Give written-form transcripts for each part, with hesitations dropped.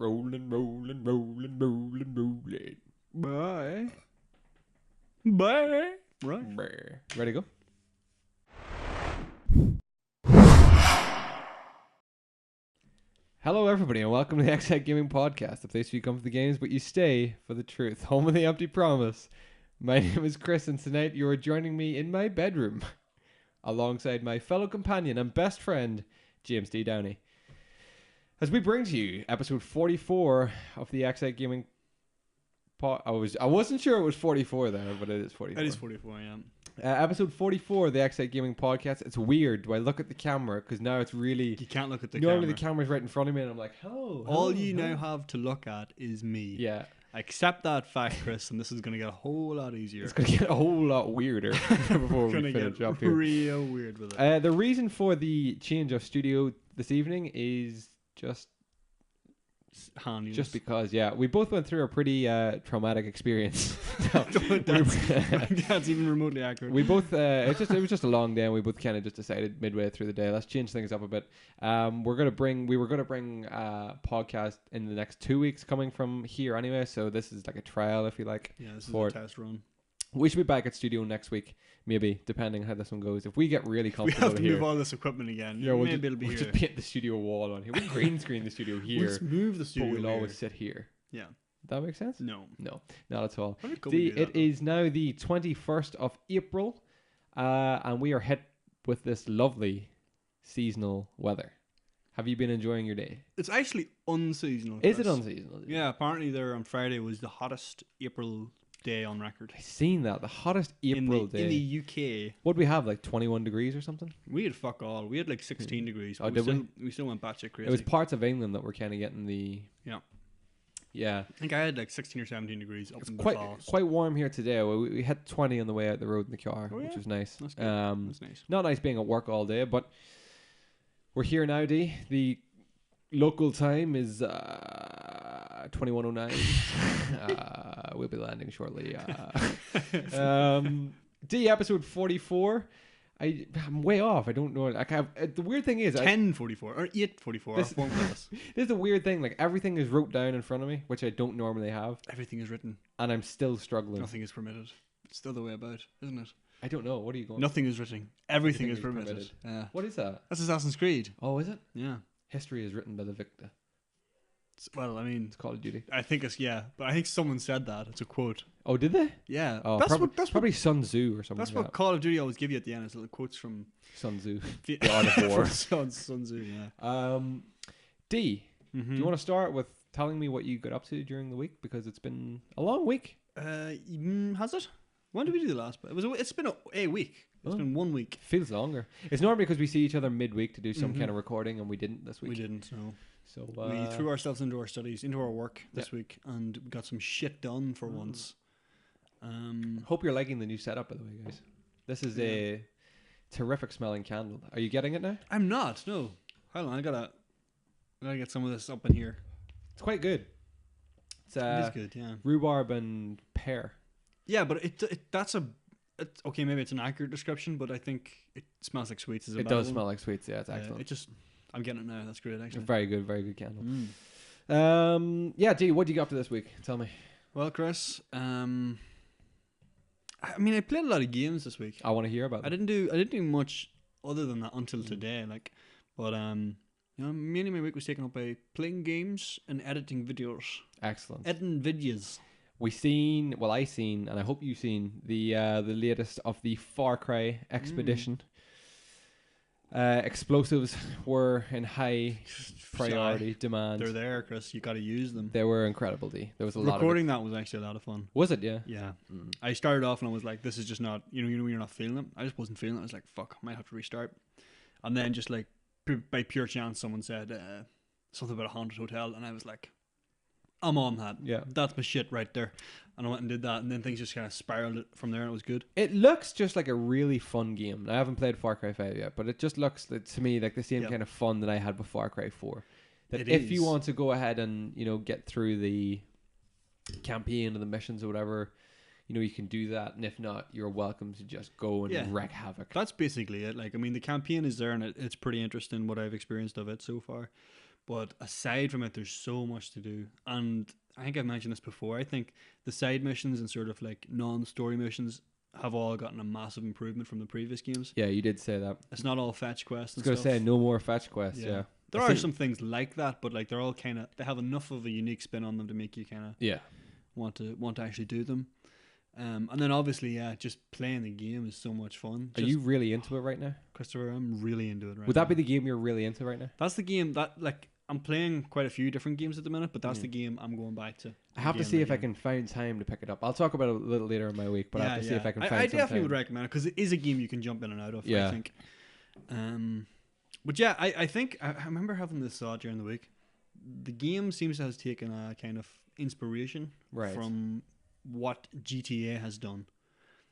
Rolling, rolling, rolling, rolling, rolling. Bye. Bye. Right. Ready to go? Hello, everybody, and welcome to the Xite Gaming Podcast, the place where you come for the games, but you stay for the truth. Home of the empty promise. My name is Chris, and tonight you are joining me in my bedroom, alongside my fellow companion and best friend, James D. Downey, as we bring to you episode 44 of the Xite Gaming Podcast. I wasn't sure it was 44 there, but it is 44. It is 44, yeah. Episode 44 of the Xite Gaming Podcast. It's weird. Do I look at the camera? Because now it's really... You can't look at the Normally camera. the camera's right in front of me and I'm like, hello. All you now have to look at is me. Yeah. Accept that fact, Chris, and this is going to get a whole lot easier. It's going to get a whole lot weirder before we finish up here. Real weird with it. The reason for the change of studio this evening is just because, yeah, we both went through a pretty traumatic experience. That's even remotely accurate. We both it was just a long day, and we both kind of just decided midway through the day, let's change things up a bit. We were gonna bring a podcast in the next 2 weeks coming from here anyway, so this is like a trial, if you like. Yeah, this is a test run. We should be back at studio next week, maybe, depending how this one goes. If we get really comfortable, we have to move all this equipment again. Yeah, maybe it'll be we'll here. just paint the studio wall on here. We'll green screen the studio here. We'll move the studio, but we'll always sit here. Yeah. That makes sense? No, not at all. It is now the 21st of April, and we are hit with this lovely seasonal weather. Have you been enjoying your day? It's actually unseasonal. Is it unseasonal? Yeah, apparently there on Friday was the hottest April day on record. I seen that, the hottest April day in the UK. What did we have, like 21 degrees or something? We had fuck all. We had like 16 degrees. Oh, did we? We still went batshit crazy. It was parts of England that were kind of getting the yeah. I think I had like 16 or 17 degrees up in quite Belfast. quite warm here today. We hit 20 on the way out the road in the car, which was nice. That's good. That's nice. Not nice being at work all day, but we're here now, D. The local time is 21:09. We'll be landing shortly. D, episode 44. I'm way off. I don't know. The weird thing is 10:44 or 8:44. This is the weird thing. Like, everything is wrote down in front of me, which I don't normally have. Everything is written, and I'm still struggling. Nothing is permitted. It's still the way about, isn't it? I don't know. What are you going? Nothing is written. Everything is permitted. Yeah. What is that? That's Assassin's Creed. Oh, is it? Yeah. History is written by the victor. Well, I mean, it's Call of Duty. I think but I think someone said that. It's a quote. Oh, did they? Yeah. Oh, that's probably Sun Tzu or something. That's what Call of Duty always give you at the end. Is little quotes from Sun Tzu, the Art of War. Sun Tzu. Yeah. D. Do you want to start with telling me what you got up to during the week, because it's been a long week? Has it? When did we do the last? It's been a week. It's been 1 week. Feels longer. It's normally because we see each other midweek to do some kind of recording, and we didn't this week. We didn't. No. So we threw ourselves into our studies, into our work this week, and we got some shit done for once. Hope you're liking the new setup, by the way, guys. This is a terrific smelling candle. Are you getting it now? I'm not. No. Hold on. I gotta get some of this up in here. It's quite good. It is good. Yeah. Rhubarb and pear. Yeah, but okay, maybe it's an accurate description, but I think it smells like sweets. It does smell like sweets. Yeah, it's excellent. I'm getting it now. That's great, actually. Very good candle. D, what do you got up to this week? Tell me. Well, Chris, I mean, I played a lot of games this week. I want to hear about them. I didn't do much other than that until today. Mainly my week was taken up by playing games and editing videos. Excellent. Editing videos. I seen, and I hope you've seen the latest of the Far Cry expedition. Explosives were in high priority demand. They're there, Chris. You got to use them. They were incredible, D. There was a lot of recording that was actually a lot of fun. Was it? Yeah. Yeah. I started off and I was like, "This is just not." You know, when you're not feeling it. I just wasn't feeling it. I was like, "Fuck, I might have to restart." And then just like by pure chance, someone said something about a haunted hotel, and I was like, I'm on that. Yeah. That's my shit right there. And I went and did that, and then things just kind of spiraled from there, and it was good. It looks just like a really fun game. I haven't played Far Cry 5 yet, but it just looks to me like the same kind of fun that I had with Far Cry 4. That if you want to go ahead and, get through the campaign or the missions or whatever, you can do that. And if not, you're welcome to just go and wreak havoc. That's basically it. The campaign is there, and it's pretty interesting what I've experienced of it so far. But aside from it, there's so much to do. And I think I've mentioned this before. I think the side missions and sort of like non-story missions have all gotten a massive improvement from the previous games. Yeah, you did say that. It's not all fetch quests I and was stuff. going to say, no more fetch quests, yeah. There are some things like that, but like they're all kind of, they have enough of a unique spin on them to make you kind of want to actually do them. And then obviously, just playing the game is so much fun. Are you really into it right now? Christopher, I'm really into it right now. Would that be the game you're really into right now? That's the game that, like, I'm playing quite a few different games at the minute, but that's the game I'm going back to. I have to see if I can find time to pick it up. I'll talk about it a little later in my week, but I have to see if I can find I some definitely time. would recommend it because it is a game you can jump in and out of, I think. But yeah, I think I remember having this thought during the week. The game seems to have taken a kind of inspiration from what GTA has done,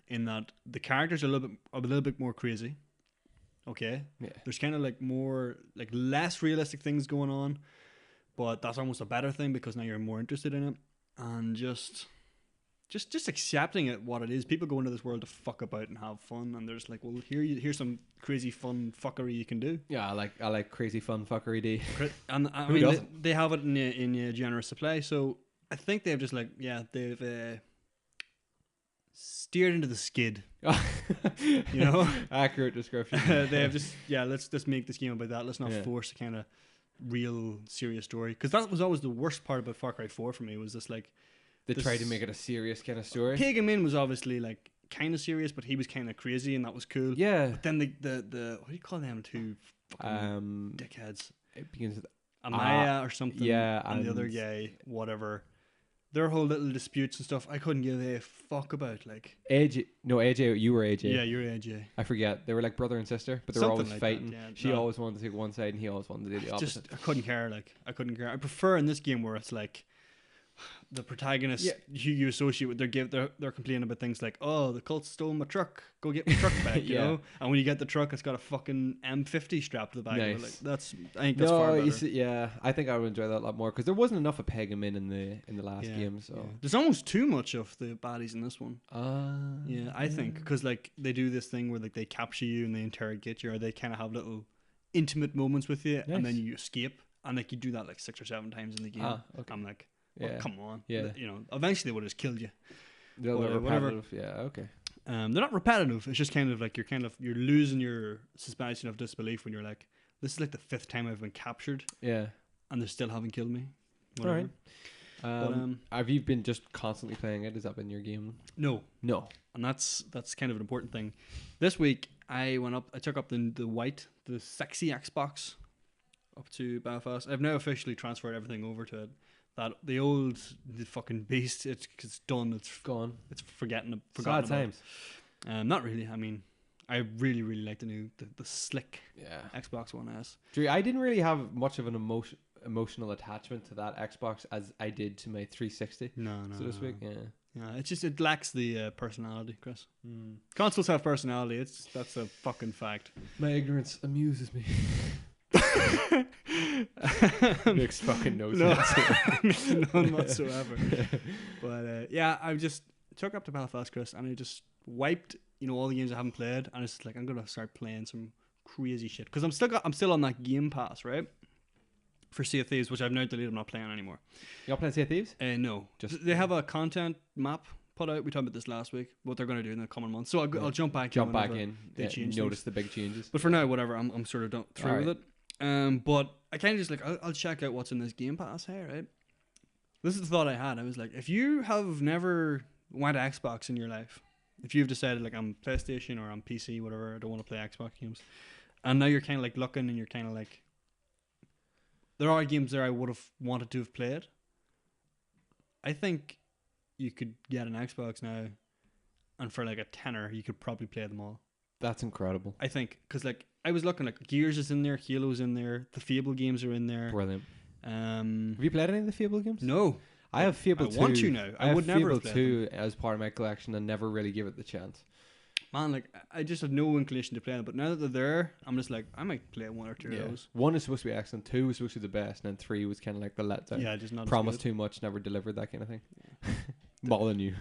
in that the characters are a little bit more crazy. Okay, there's kind of like more, like less realistic things going on, but that's almost a better thing because now you're more interested in it, and just accepting it what it is. People go into this world to fuck about and have fun, and there's like, well, here's some crazy fun fuckery you can do. Yeah, I like crazy fun fuckery D. And I mean, they have it in a generous supply, so I think they've just like they've steered into the skid. You know, accurate description. They have just let's just make this game about that. Let's not force a kind of real serious story, because that was always the worst part about Far Cry 4 for me, was this like they tried to make it a serious kind of story. Pagan was obviously like kind of serious, but he was kind of crazy, and that was cool. Yeah. But then the what do you call them two fucking dickheads? It begins with Amaya or something. Yeah, and the other guy, whatever. Their whole little disputes and stuff, I couldn't give a fuck about. Like AJ, you were AJ. Yeah, you were AJ. I forget. They were like brother and sister, but they were always like fighting. that, yeah. She always wanted to take one side, and he always wanted to do the opposite. I couldn't care. I couldn't care. I prefer in this game where it's like the protagonist who you associate with, they're complaining about things like, oh, the cult stole my truck, go get my truck back, you know. And when you get the truck, it's got a fucking M50 strapped to the back of it. Like, I think that's far better. You see, I think I would enjoy that a lot more, because there wasn't enough of Pagan in the last game. So there's almost too much of the baddies in this one. I think because like they do this thing where like they capture you and they interrogate you, or they kind of have little intimate moments with you, and then you escape, and like you do that like 6 or 7 times in the game. Okay. I'm like, well, come on. Yeah. You know, eventually they would have just killed you. They're repetitive. Yeah, okay. They're not repetitive. It's just kind of like you're losing your suspension of disbelief when you're like, this is like the 5th time I've been captured. Yeah. And they still haven't killed me. Whatever. All right. Have you been just constantly playing it? Has that been your game? No. And that's kind of an important thing. This week I took up the sexy Xbox up to Belfast. I've now officially transferred everything over to it. That the fucking beast, it's done. It's gone. It's forgotten. Sad times. Not really. I mean, I really like the slick Xbox One S. I didn't really have much of an emotional attachment to that Xbox as I did to my 360. No. So to speak, it lacks the personality, Chris. Consoles have personality. That's a fucking fact. My ignorance amuses me. Makes fucking no sense. None whatsoever. But I just took up to Belfast, Chris, and I just wiped all the games I haven't played, and it's just like, I'm gonna start playing some crazy shit, because I'm still on that Game Pass, right, for Sea of Thieves, which I've now deleted. I'm not playing anymore. You're not playing Sea of Thieves? No. They have a content map put out. We talked about this last week, what they're going to do in the coming months. So I'll jump back in. They change notice the big changes. But for now, whatever, I'm sort of through with it. But I kind of just like, I'll check out what's in this Game Pass here, right? This is the thought I had. I was like, if you have never went to Xbox in your life, if you've decided like I'm PlayStation or I'm PC, whatever, I don't want to play Xbox games, and now you're kind of like looking and you're kind of like, there are games there I would have wanted to have played. I think you could get an Xbox now, and for like a tenner, you could probably play them all. That's incredible. I think, because like I was looking, like Gears is in there, Halo's in there, the Fable games are in there. Brilliant. Have you played any of the Fable games? No. I have Fable 2. I want to now. I would never have played Fable 2 as part of my collection and never really give it the chance. Man, like I just had no inclination to play them, but now that they're there, I'm just like, I might play 1 or 2 of those. 1 is supposed to be excellent, 2 was supposed to be the best, and then 3 was kind of like the letdown. Yeah, just not promised too much, never delivered, that kind of thing. Mauling you.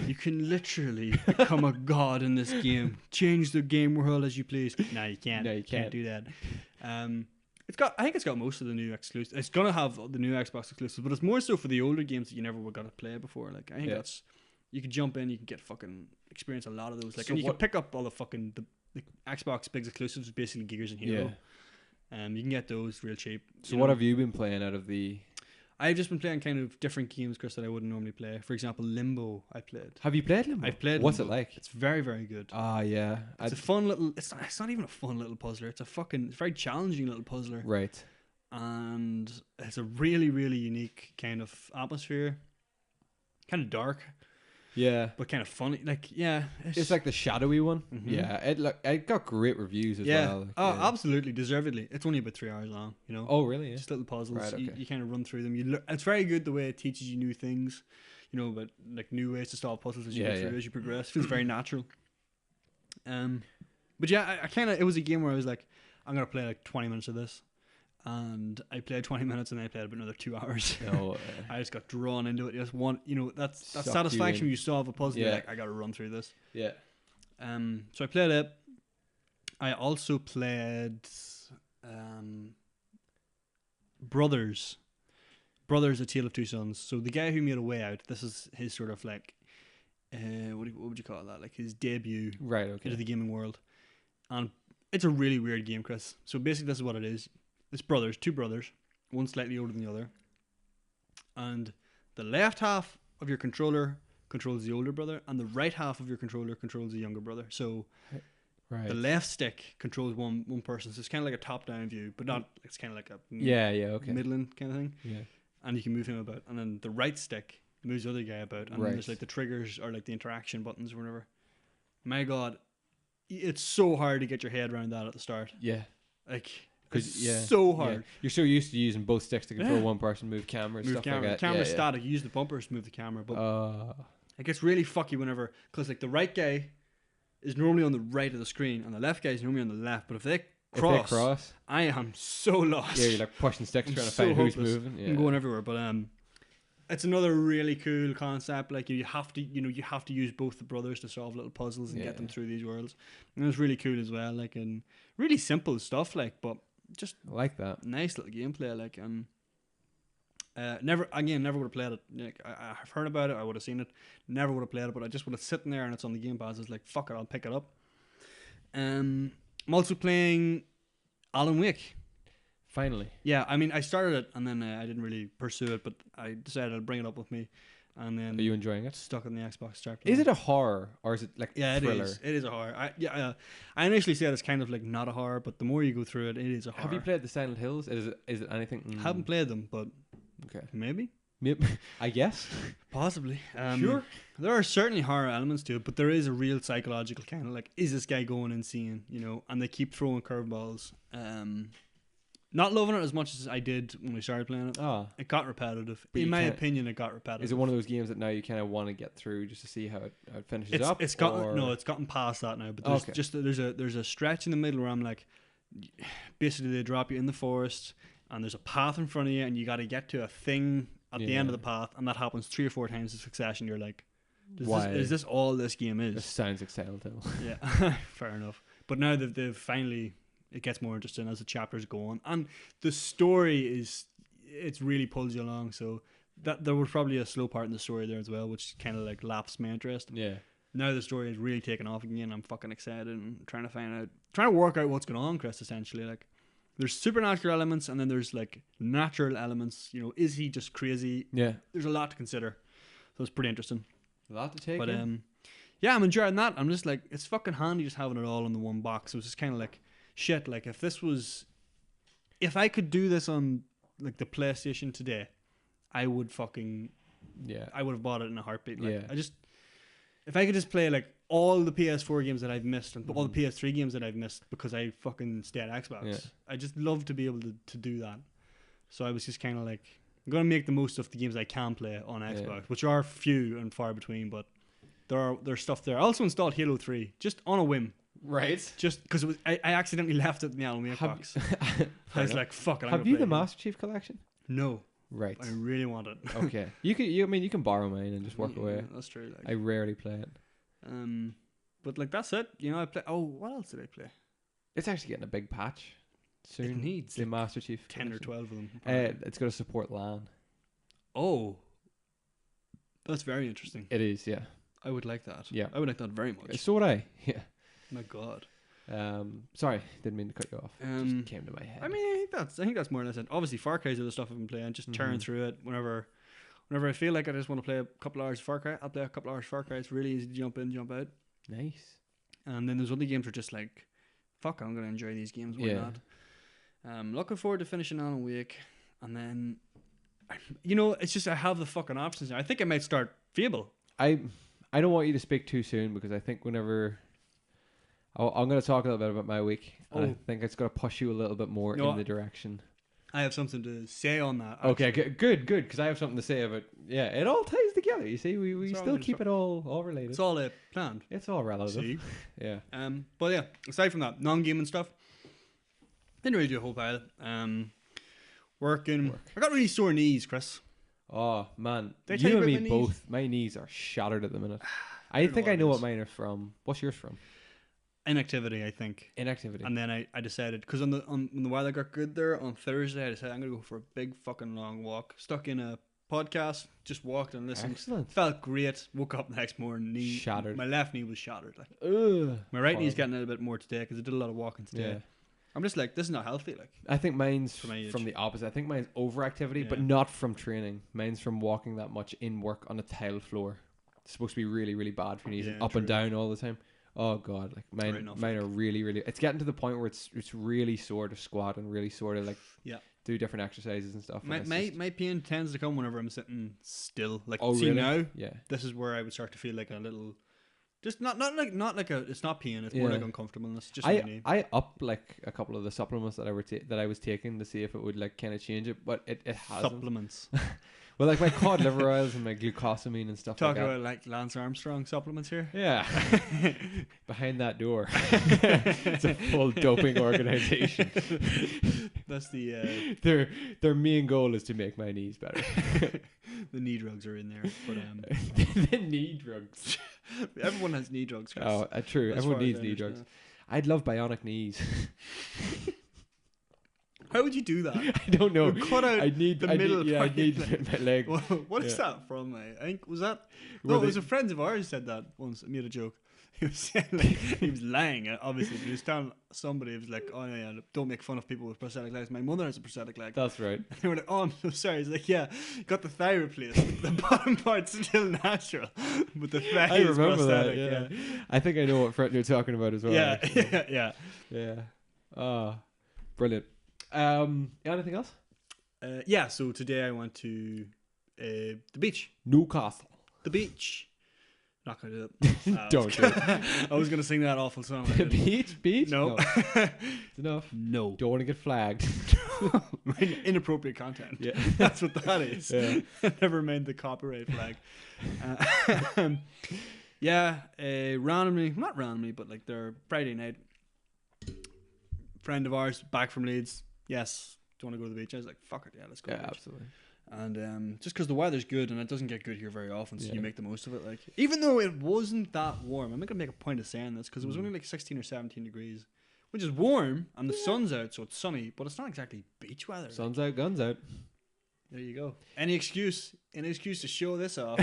You can literally become a god in this game. Change the game world as you please. No, you can't. No, you can't do that. I think it's got most of the new exclusives. It's gonna have the new Xbox exclusives, but it's more so for the older games that you never would got to play before. Like I think that's you can jump in, you can get fucking experience a lot of those. Like, so and you can pick up all the fucking the Xbox big exclusives, basically Gears and Halo. Yeah. You can get those real cheap. So what have you been playing out of the? I've just been playing kind of different games, Chris, that I wouldn't normally play. For example, Limbo. I played. Have you played Limbo? I've played. What's Limbo. it like? It's very, very good. Ah, yeah. It's a fun little. It's not even a fun little puzzler. It's a very challenging little puzzler. Right. And it's a really, really unique kind of atmosphere. Kind of dark. Yeah. But kind of funny. Like, yeah. It's like the shadowy one. Mm-hmm. Yeah. It got great reviews as well. Like, oh, absolutely. Deservedly. It's only about 3 hours long, you know? Oh, really? Yeah. Just little puzzles. Right, okay. You kind of run through them. It's very good the way it teaches you new things, you know, but like new ways to solve puzzles as you go through, as you progress. It feels very natural. But yeah, I kind of, it was a game where I was like, I'm going to play like 20 minutes of this. And I played 20 minutes and then I played about another 2 hours. No, I just got drawn into it. Just one, you know, that satisfaction when you solve a puzzle. You're like, I got to run through this. Yeah. So I played it. I also played Brothers, A Tale of Two Sons. So the guy who made A Way Out, this is his sort of like, what would you call that? Like his debut into the gaming world. And it's a really weird game, Chris. So basically this is what it is. It's two brothers, one slightly older than the other. And the left half of your controller controls the older brother, and the right half of your controller controls the younger brother. So the left stick controls one person. So it's kind of like a top-down view, but not, it's kind of like a middling kind of thing. Yeah. And you can move him about. And then the right stick moves the other guy about. And then there's like the triggers or like the interaction buttons or whatever. My God, it's so hard to get your head around that at the start. Yeah. Like... so hard. Yeah. You're so used to using both sticks to control one person, move cameras, stuff like that. The camera's static. You use the bumpers to move the camera, but it gets really fucky whenever, because like the right guy is normally on the right of the screen and the left guy is normally on the left. But if they cross, I am so lost. Yeah, you're like pushing sticks trying to find who's moving. Yeah. I'm going everywhere, but it's another really cool concept. Like you have to use both the brothers to solve little puzzles and get them through these worlds. And it's really cool as well. Like, and really simple stuff. Like, but just I like that. Nice little gameplay. Like, never would have played it. Like, I've heard about it. I would have seen it. Never would have played it. But I just would have sitting there and it's on the Game Pass. It's like, fuck it, I'll pick it up. I'm also playing Alan Wake. Finally. Yeah, I mean, I started it and then I didn't really pursue it, but I decided I'd bring it up with me. And then are you enjoying it? Stuck on the Xbox Chapter. Is it a horror or is it like a thriller? It is a horror. I initially said it's kind of like not a horror, but the more you go through it, it is a horror. Have you played the Silent Hills? Is it anything? Haven't played them, but maybe. I guess. Possibly. Sure. There are certainly horror elements to it, but there is a real psychological kind of like, is this guy going insane? You know, and they keep throwing curveballs. Not loving it as much as I did when we started playing it. Oh. It got repetitive. In my opinion, it got repetitive. Is it one of those games that now you kind of want to get through just to see how it finishes up? It's gotten past that now. But there's there's a stretch in the middle where I'm like, basically they drop you in the forest and there's a path in front of you and you got to get to a thing at the end of the path, and that happens 3 or 4 times in succession. You're like, is this all this game is? This sounds like Silent Hill. Yeah, fair enough. But now that they've finally... It gets more interesting as the chapters go on, and the story it's really pulls you along. So that there was probably a slow part in the story there as well, which kind of like laps my interest. Yeah. Now the story is really taken off again. I'm fucking excited and trying to work out what's going on, Chris. Essentially, like there's supernatural elements and then there's like natural elements. You know, is he just crazy? Yeah. There's a lot to consider, so it's pretty interesting. A lot to take. But yeah, I'm enjoying that. I'm just like, it's fucking handy just having it all in the one box. So it's just kind of like. Shit, like if I could do this on like the PlayStation today, I would I would have bought it in a heartbeat. Like, if I could just play like all the PS4 games that I've missed and all the PS3 games that I've missed because I fucking stay at Xbox, I just love to be able to do that. So I was just kind of like, I'm gonna make the most of the games I can play on Xbox, which are few and far between, but there's stuff there. I also installed Halo 3 just on a whim. Right. Just because I accidentally left it in the Alan Wake box. I was like, fuck it. Have you the Master Chief collection? No. Right. I really want it. Okay. You can borrow mine and just walk away. That's true. Like. I rarely play it. But like that's it. You know, I play. Oh, what else did I play? It's actually getting a big patch. soon. It needs the Master Chief 10 or Collection. 12 of them. It's going to support LAN. Oh, that's very interesting. It is, yeah. I would like that. Yeah. I would like that very much. So would I. Yeah. My God. Sorry, didn't mean to cut you off. Just came to my head. I mean, I think that's more or less it. Obviously, Far Cry is the stuff I've been playing. Just tearing through it whenever I feel like I just want to play a couple hours of Far Cry. I'll play a couple hours of Far Cry. It's really easy to jump in, jump out. Nice. And then there's other games where just like, fuck, I'm gonna enjoy these games. Why not? Looking forward to finishing Alan Wake, and then, it's just I have the fucking options now. I think I might start Fable. I don't want you to speak too soon because I think whenever I'm going to talk a little bit about my week. And I think it's going to push you a little bit more in the direction. I have something to say on that. Actually. Okay, good, because I have something to say about. Yeah, it all ties together. You see, we still keep it all related. It's all planned. It's all relative. See? Yeah. But yeah, aside from that, non-gaming stuff, didn't really do a whole pile. Working. I got really sore knees, Chris. Oh man, Did I tell you you and me about my both. knees? My knees are shattered at the minute. I think I know what mine are from. What's yours from? Inactivity, I think. Inactivity. And then I decided, because when the weather got good there on Thursday, I decided I'm going to go for a big fucking long walk. Stuck in a podcast, just walked and listened. Excellent. Felt great. Woke up the next morning, Shattered. My left knee was shattered. Like, Ugh, my right knee's getting a little bit more today because I did a lot of walking today. Yeah. I'm just like, this is not healthy. Like, I think mine's For my age. from the opposite. I think mine's overactivity, but Yeah. not from training. Mine's from walking that much in work on a tile floor. It's supposed to be really, really bad for your knees, Yeah, and up true. and down all the time. Oh god, like right mine enough, are really, really. It's getting to the point where it's really sore to squat and really sore to like Yeah. do different exercises and stuff. my and it's just- my pain tends to come whenever I'm sitting still. Like, Oh, see really? now, Yeah. this is where I would start to feel like a little, just not like a. It's not pain. It's more Yeah. like uncomfortableness. Just my knee. I upped like a couple of the supplements that I was taking to see if it would like kind of change it, but it hasn't. Supplements. Well, like my cod liver oils and my glucosamine and stuff Talk like that. about like Lance Armstrong supplements here. Yeah. Behind that door. It's a full doping organization. That's the Their main goal is to make my knees better. the knee drugs are in there. But The knee drugs. everyone has knee drugs. Chris. Oh, true. As Everyone far as needs I knee understand. drugs. I'd love bionic knees. How would you do that? I don't know. You cut out I'd need the I'd middle need, yeah, part I'd need of it. my leg. What is Yeah. that from? I think was that. Were No, it they- was a friend of ours said that once. I made a joke. He was saying like, he was lying, obviously. But he was telling somebody, he was like, "Oh yeah, don't make fun of people with prosthetic legs. My mother has a prosthetic leg." That's right. And they were like, "Oh, I'm so sorry." He's like, "Yeah, got the thigh replaced. The bottom part's still natural, but the thigh I is remember that. prosthetic." Yeah. I think I know what friend you're talking about as well. Yeah, actually. yeah. Yeah. Ah, brilliant. Anything else? Yeah. So today I went to the beach. Newcastle. The beach. Not gonna do it. Don't do it. I was gonna sing that awful song. I The didn't. beach? No. It's enough. No. Don't want to get flagged. Inappropriate content. Yeah. That's what that is. Yeah. Never mind the copyright flag. Not randomly, but like their Friday night. Friend of ours, back from Leeds. Yes. Do you want to go to the beach? I was like, fuck it, yeah, let's go to Yeah, the beach. absolutely. And just because the weather's good and it doesn't get good here very often, so Yeah. you make the most of it. Like, even though it wasn't that warm, I'm not gonna make a point of saying this because it was only like 16 or 17 degrees, which is warm, and the sun's out, so it's sunny, but it's not exactly beach weather. Sun's out, guns out. There you go. Any excuse to show this off.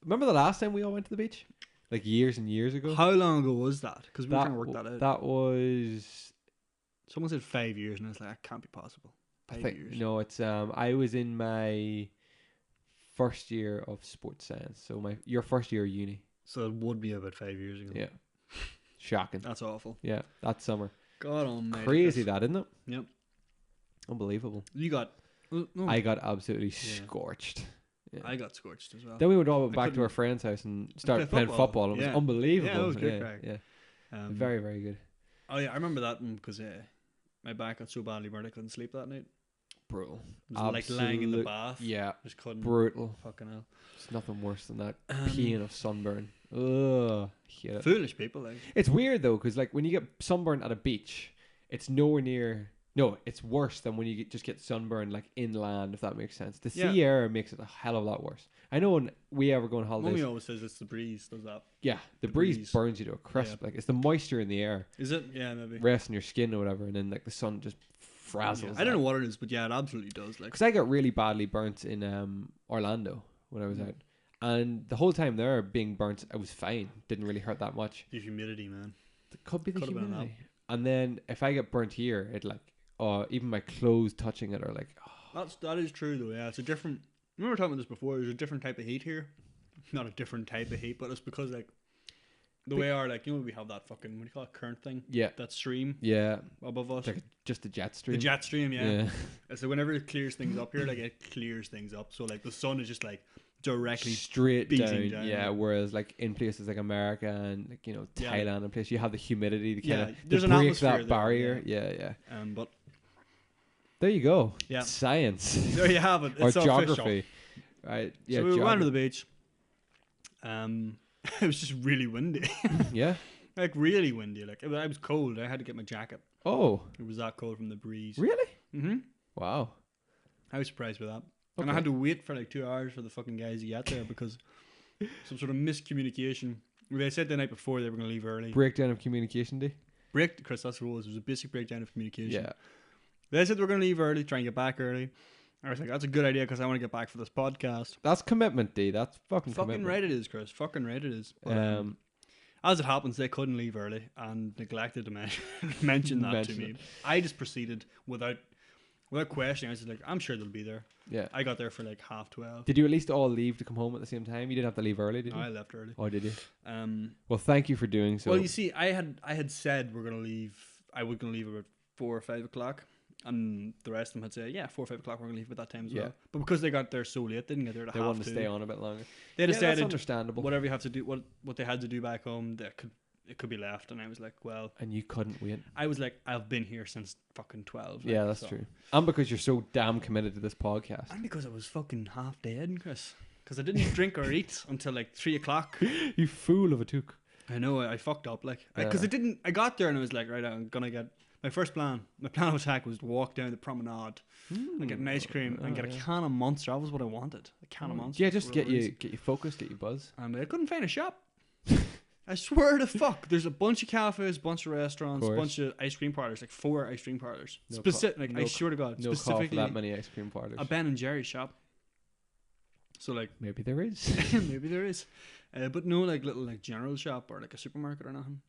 Remember the last time we all went to the beach? Like years and years ago? How long ago was that? Because we were trying to work that out. That was... Someone said 5 years, and I was like, that can't be possible. 5 years. No, it's... I was in my first year of sports science. So your first year of uni. So it would be about 5 years ago. Yeah. Shocking. That's awful. Yeah, that summer. God almighty. Crazy Chris. that, isn't it? Yep. Unbelievable. You got... No, I got absolutely scorched. Yeah. I got scorched as well. Then we went all back to couldn't- our friend's house and started play playing football. It was yeah. unbelievable. Yeah, it was good yeah, crack. yeah. Um, Very, very good. Oh yeah, I remember that one because my back got so badly burned I couldn't sleep that night. Brutal. It was like lying in the Absolute- bath. Yeah. Just couldn't. Brutal. Fucking hell. There's nothing worse than that Um, pain of sunburn. Ugh. Hate it. Foolish people, like. It's weird though, because like when you get sunburned at a beach, it's nowhere near No, it's worse than when you just get sunburned like inland, if that makes sense. The Yeah. sea air makes it a hell of a lot worse. I know when we ever go on holidays. Mummy always says it's the breeze does that. Yeah, the breeze burns you to a crisp. Like it's the moisture in the air. Is it? Yeah, maybe. Rests on your skin or whatever, and then like the sun just frazzles. I don't know what it is, but yeah, it absolutely does. Like, because I got really badly burnt in Orlando when I was out, and the whole time there being burnt, I was fine. Didn't really hurt that much. the humidity, man. It could be the Could have been humidity. And then if I get burnt here, it like even my clothes touching it are like. That is true though. Yeah, it's a different. We were talking about this before. There's a different type of heat here. Not a different type of heat, but it's because like the way our like we have that fucking what do you call it, current thing? Yeah. That stream. Yeah. Above us. It's like just a jet stream. The jet stream, yeah. So whenever it clears things up here, like it clears things up. So like the sun is just like directly straight beating down. down. Yeah. Whereas like in places like America and like Thailand and places, you have the humidity to kind of there's an break atmosphere that there, barrier. Yeah. But there you go. Yeah. Science. there you have it. Or It's geography. Right. Yeah. So we went to the beach. It was just really windy. Yeah. Like really windy. Like I was cold. I had to get my jacket. Oh. It was that cold from the breeze. Really? Mm-hmm. Wow. I was surprised with that. And I had to wait for like 2 hours for the fucking guys to get there because some sort of miscommunication. They said the night before they were going to leave early. Breakdown of communication day. Chris, that's what it was. It was a basic breakdown of communication. Yeah. They said they were going to leave early, try and get back early. I was like, that's a good idea because I want to get back for this podcast. That's commitment, D. That's fucking commitment. Right it is, Chris. Fucking right it is. But, as it happens, they couldn't leave early and neglected to mention that to me. I just proceeded without questioning. I was just like, I'm sure they'll be there. Yeah. I got there for like 12:30. Did you at least all leave to come home at the same time? You didn't have to leave early, did you? I left early. Oh, did you? Well, thank you for doing so. Well, you see, I had said we're gonna leave. I was gonna leave about 4 or 5 o'clock, and the rest of them had said, yeah, 4 or 5 o'clock we're gonna leave at that time as well. But because they got there so late, they didn't get there to they wanted to stay on a bit longer. They decided that's understandable. Whatever you have to do, what they had to do back home, it could be left. And I was like, well, and you couldn't wait. I was like, I've been here since fucking 12. Yeah, that's true. And because you're so damn committed to this podcast. And because I was fucking half dead, Chris. Because I didn't drink or eat until like 3 o'clock. You fool of a took. I know, I fucked up. Like, because I got there and I was like, right, I'm gonna get my plan of attack was to walk down the promenade and get an ice cream and get a can of Monster. That was what I wanted. A can of Monster. Yeah, just get you focused, get you buzz. And I couldn't find a shop. I swear to fuck, there's a bunch of cafes, bunch of restaurants, a bunch of ice cream parlors, like 4 ice cream parlors. I swear to God, no specifically call for that many ice cream parlors. A Ben and Jerry's shop. So like maybe there is, maybe there is, but no like little like general shop or like a supermarket or nothing.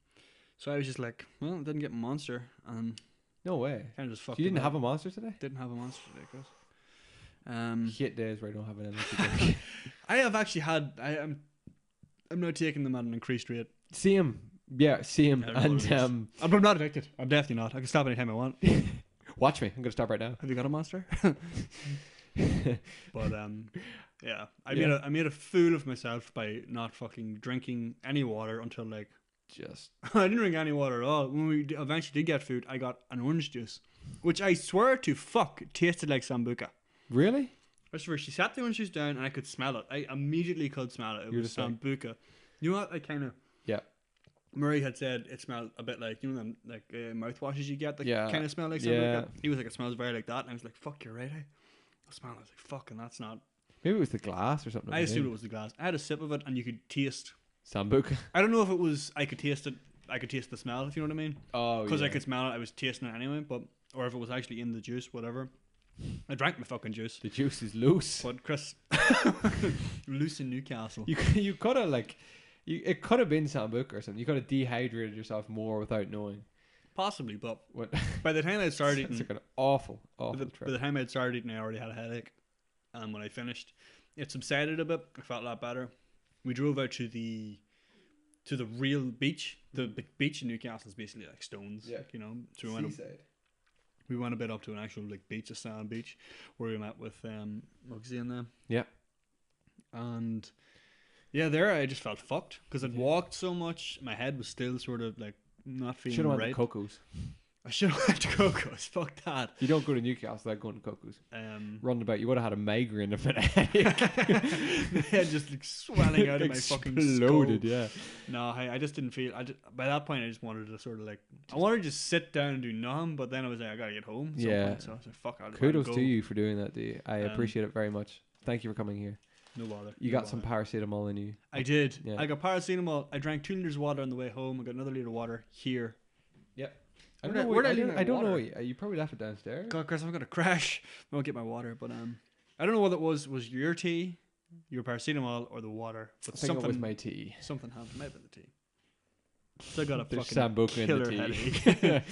So I was just like, well, I didn't get Monster, and no way. Kind of just fucked. So you didn't have a Monster today? Didn't have a Monster today, Chris. Hate days where I don't have an energy drink. I have actually had. I'm now taking them at an increased rate. See him, yeah, see him, and I'm not addicted. I'm definitely not. I can stop anytime I want. Watch me. I'm gonna stop right now. Have you got a Monster? But yeah, I made a fool of myself by not fucking drinking any water until like I didn't drink any water at all. When we eventually did get food, I got an orange juice, which I swear to fuck tasted like Sambuca. Really? I swear, she sat the orange juice down and I could smell it. I immediately could smell it. It was Sambuca. You know what? I kind of. Yeah. Murray had said it smelled a bit like, you know, them like mouthwashes you get that kind of smell like Sambuca. Yeah. He was like, it smells very like that. And I was like, fuck, you're right. I smell it. I was like, fuck, and that's not. Maybe it was the glass or something. I assumed it was the glass. I had a sip of it and you could taste. Sambuca. I don't know if it was, I could taste it. I could taste the smell, if you know what I mean. Oh, because I could smell it. I was tasting it anyway, or if it was actually in the juice, whatever. I drank my fucking juice. The juice is loose. But Chris, loose in Newcastle. You could have it could have been Sambuca or something. You could have dehydrated yourself more without knowing. Possibly, but by the time I started eating, it's like an awful trip. By the time I started eating, I already had a headache, and when I finished, it subsided a bit. I felt a lot better. We drove out to the real beach. The beach in Newcastle is basically like stones. Yeah, you know. So we went a bit up to an actual like beach, a sand beach, where we met with Muggsy and them. Yeah. And yeah, there I just felt fucked because I'd walked so much. My head was still sort of like not feeling right. Should have went to Coco's. I should have went to Coco's. Fuck that. You don't go to Newcastle without going to Coco's. Running about, you would have had a migraine if it headache. Head just like swelling out of my fucking exploded. skull. Yeah. No, I just didn't feel. By that point, I just wanted to sort of like. I wanted to just sit down and do nothing, but then I was like, I gotta get home. At some point, so I was like, fuck. Kudos to you for doing that, dude. I appreciate it very much. Thank you for coming here. No bother. You got some paracetamol in you. I did. Yeah. I got paracetamol. I drank 2 liters of water on the way home. I got another liter of water here. Yep. I don't know. You probably left it downstairs. God, Chris, I'm gonna crash. I won't get my water, but I don't know what it was. Was your tea, your paracetamol, or the water? But I think it was my tea. Something happened. Might have been the tea. So I got a There's fucking Sambuca killer in the tea. headache.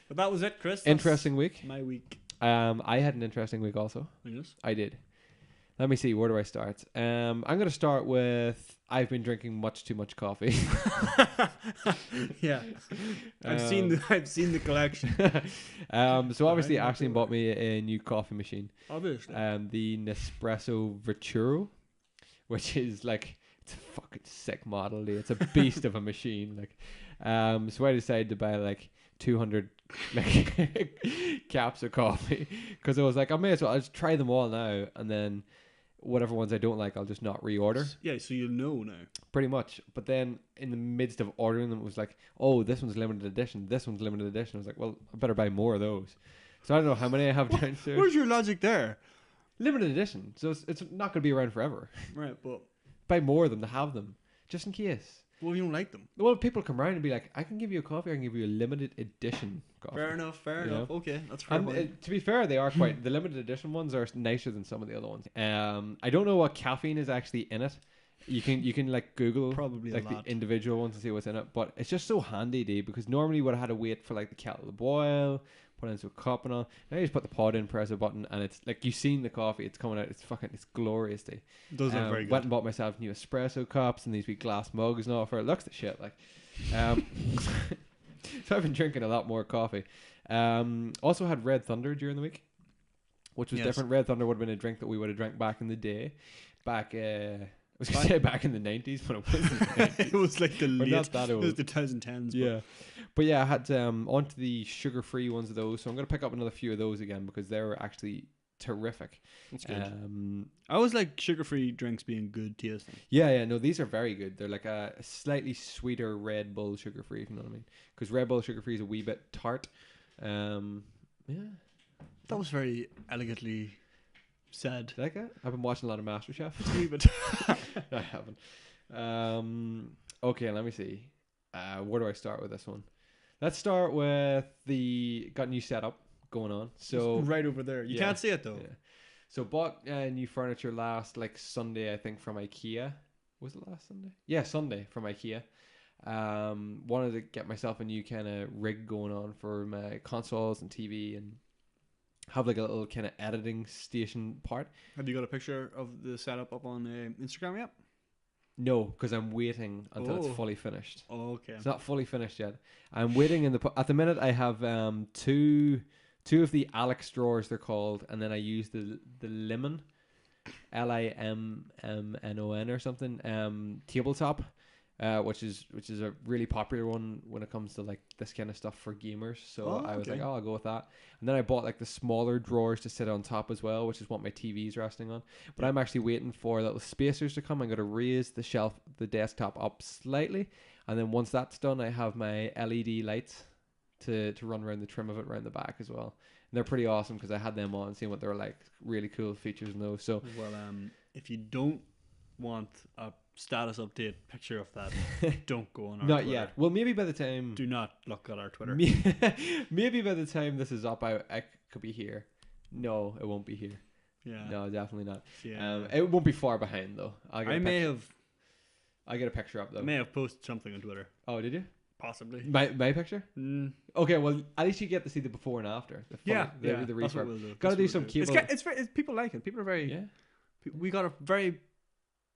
But that was it, Chris. That's interesting week. my week. I had an interesting week also. Yes. I did. Let me see. Where do I start? I'm going to start with I've been drinking much too much coffee. Yeah, I've seen the collection. So obviously, Ashley bought me a new coffee machine. Obviously. The Nespresso Verturo, which is like it's a fucking sick model. Dude. It's a beast of a machine. Like, so I decided to buy like 200 like caps of coffee because I was like, I may as well. I'll just try them all now, and then whatever ones I don't like, I'll just not reorder. Yeah, so you know now. Pretty much. But then in the midst of ordering them, it was like, oh, this one's limited edition. This one's limited edition. I was like, well, I better buy more of those. So I don't know how many I have downstairs. Where's your logic there? Limited edition. So it's not going to be around forever. Right, but Buy more of them to have them, just in case. well, you don't like them. Well, people come around and be like, I can give you a coffee, I can give you a limited edition coffee. Fair enough. You know? Okay, that's fair. And to be fair, they are quite the limited edition ones are nicer than some of the other ones. I don't know what caffeine is actually in it. You can like Google Probably like a the lot. individual ones and see what's in it, but it's just so handy, dude, because normally would have had to wait for like the kettle to boil, put it into a cup and all. Now you just put the pod in, press a button, and it's like you've seen the coffee. It's coming out. It's glorious, dude. Those are very good. Went and bought myself new espresso cups and these wee glass mugs and all for it. Looks the shit like. So I've been drinking a lot more coffee. Also had Red Thunder during the week, which was different. Red Thunder would have been a drink that we would have drank back in the day. Back I was going to say back in the 90s, but it wasn't. It was like the late. Not that old. It was the 2010s. Yeah. But yeah, I had onto the sugar-free ones of those. So I'm going to pick up another few of those again because they're actually terrific. That's good. I always like sugar-free drinks being good tasting. Yeah. No, these are very good. They're like a slightly sweeter Red Bull sugar-free, if you know what I mean. Because Red Bull sugar-free is a wee bit tart. Yeah. That was very elegantly said. Did I like that? I've been watching a lot of MasterChef. It's a wee bit. I haven't. Okay, let me see. Where do I start with this one? Let's start with got new setup going on. So It's right over there. You can't see it though. Yeah. So bought new furniture last like Sunday, I think, from IKEA. Was it last Sunday? Yeah, Sunday from IKEA. Wanted to get myself a new kind of rig going on for my consoles and TV and have like a little kind of editing station part. Have you got a picture of the setup up on Instagram yet? No, because I'm waiting until it's fully finished. Oh, okay. It's not fully finished yet. I'm waiting at the minute. I have two of the Alex drawers, they're called, and then I use the Limon, LIMMNON or something, tabletop, which is a really popular one when it comes to like this kind of stuff for gamers. So I was like, I'll go with that. And then I bought like the smaller drawers to sit on top as well, which is what my TV's resting on. But I'm actually waiting for little spacers to come. I'm going to raise the desktop up slightly, and then once that's done, I have my LED lights to run around the trim of it around the back as well. And they're pretty awesome because I had them on, seeing what they're like. Really cool features in those. So well, if you don't want a status update picture of that, don't go on our not Twitter. yet. Well, maybe by the time Do not look at our Twitter. maybe by the time this is up, I could be here. No, it won't be here. Yeah. No, definitely not. Yeah. It won't be far behind though. I'll get a picture up though. I may have posted something on Twitter. Oh, did you? Possibly. My picture? Mm. Okay, well, at least you get to see the before and after. The The refurb. that's what we'll do. Gotta That's do what some we'll cable. It's people like it. People are very. Yeah. We got a very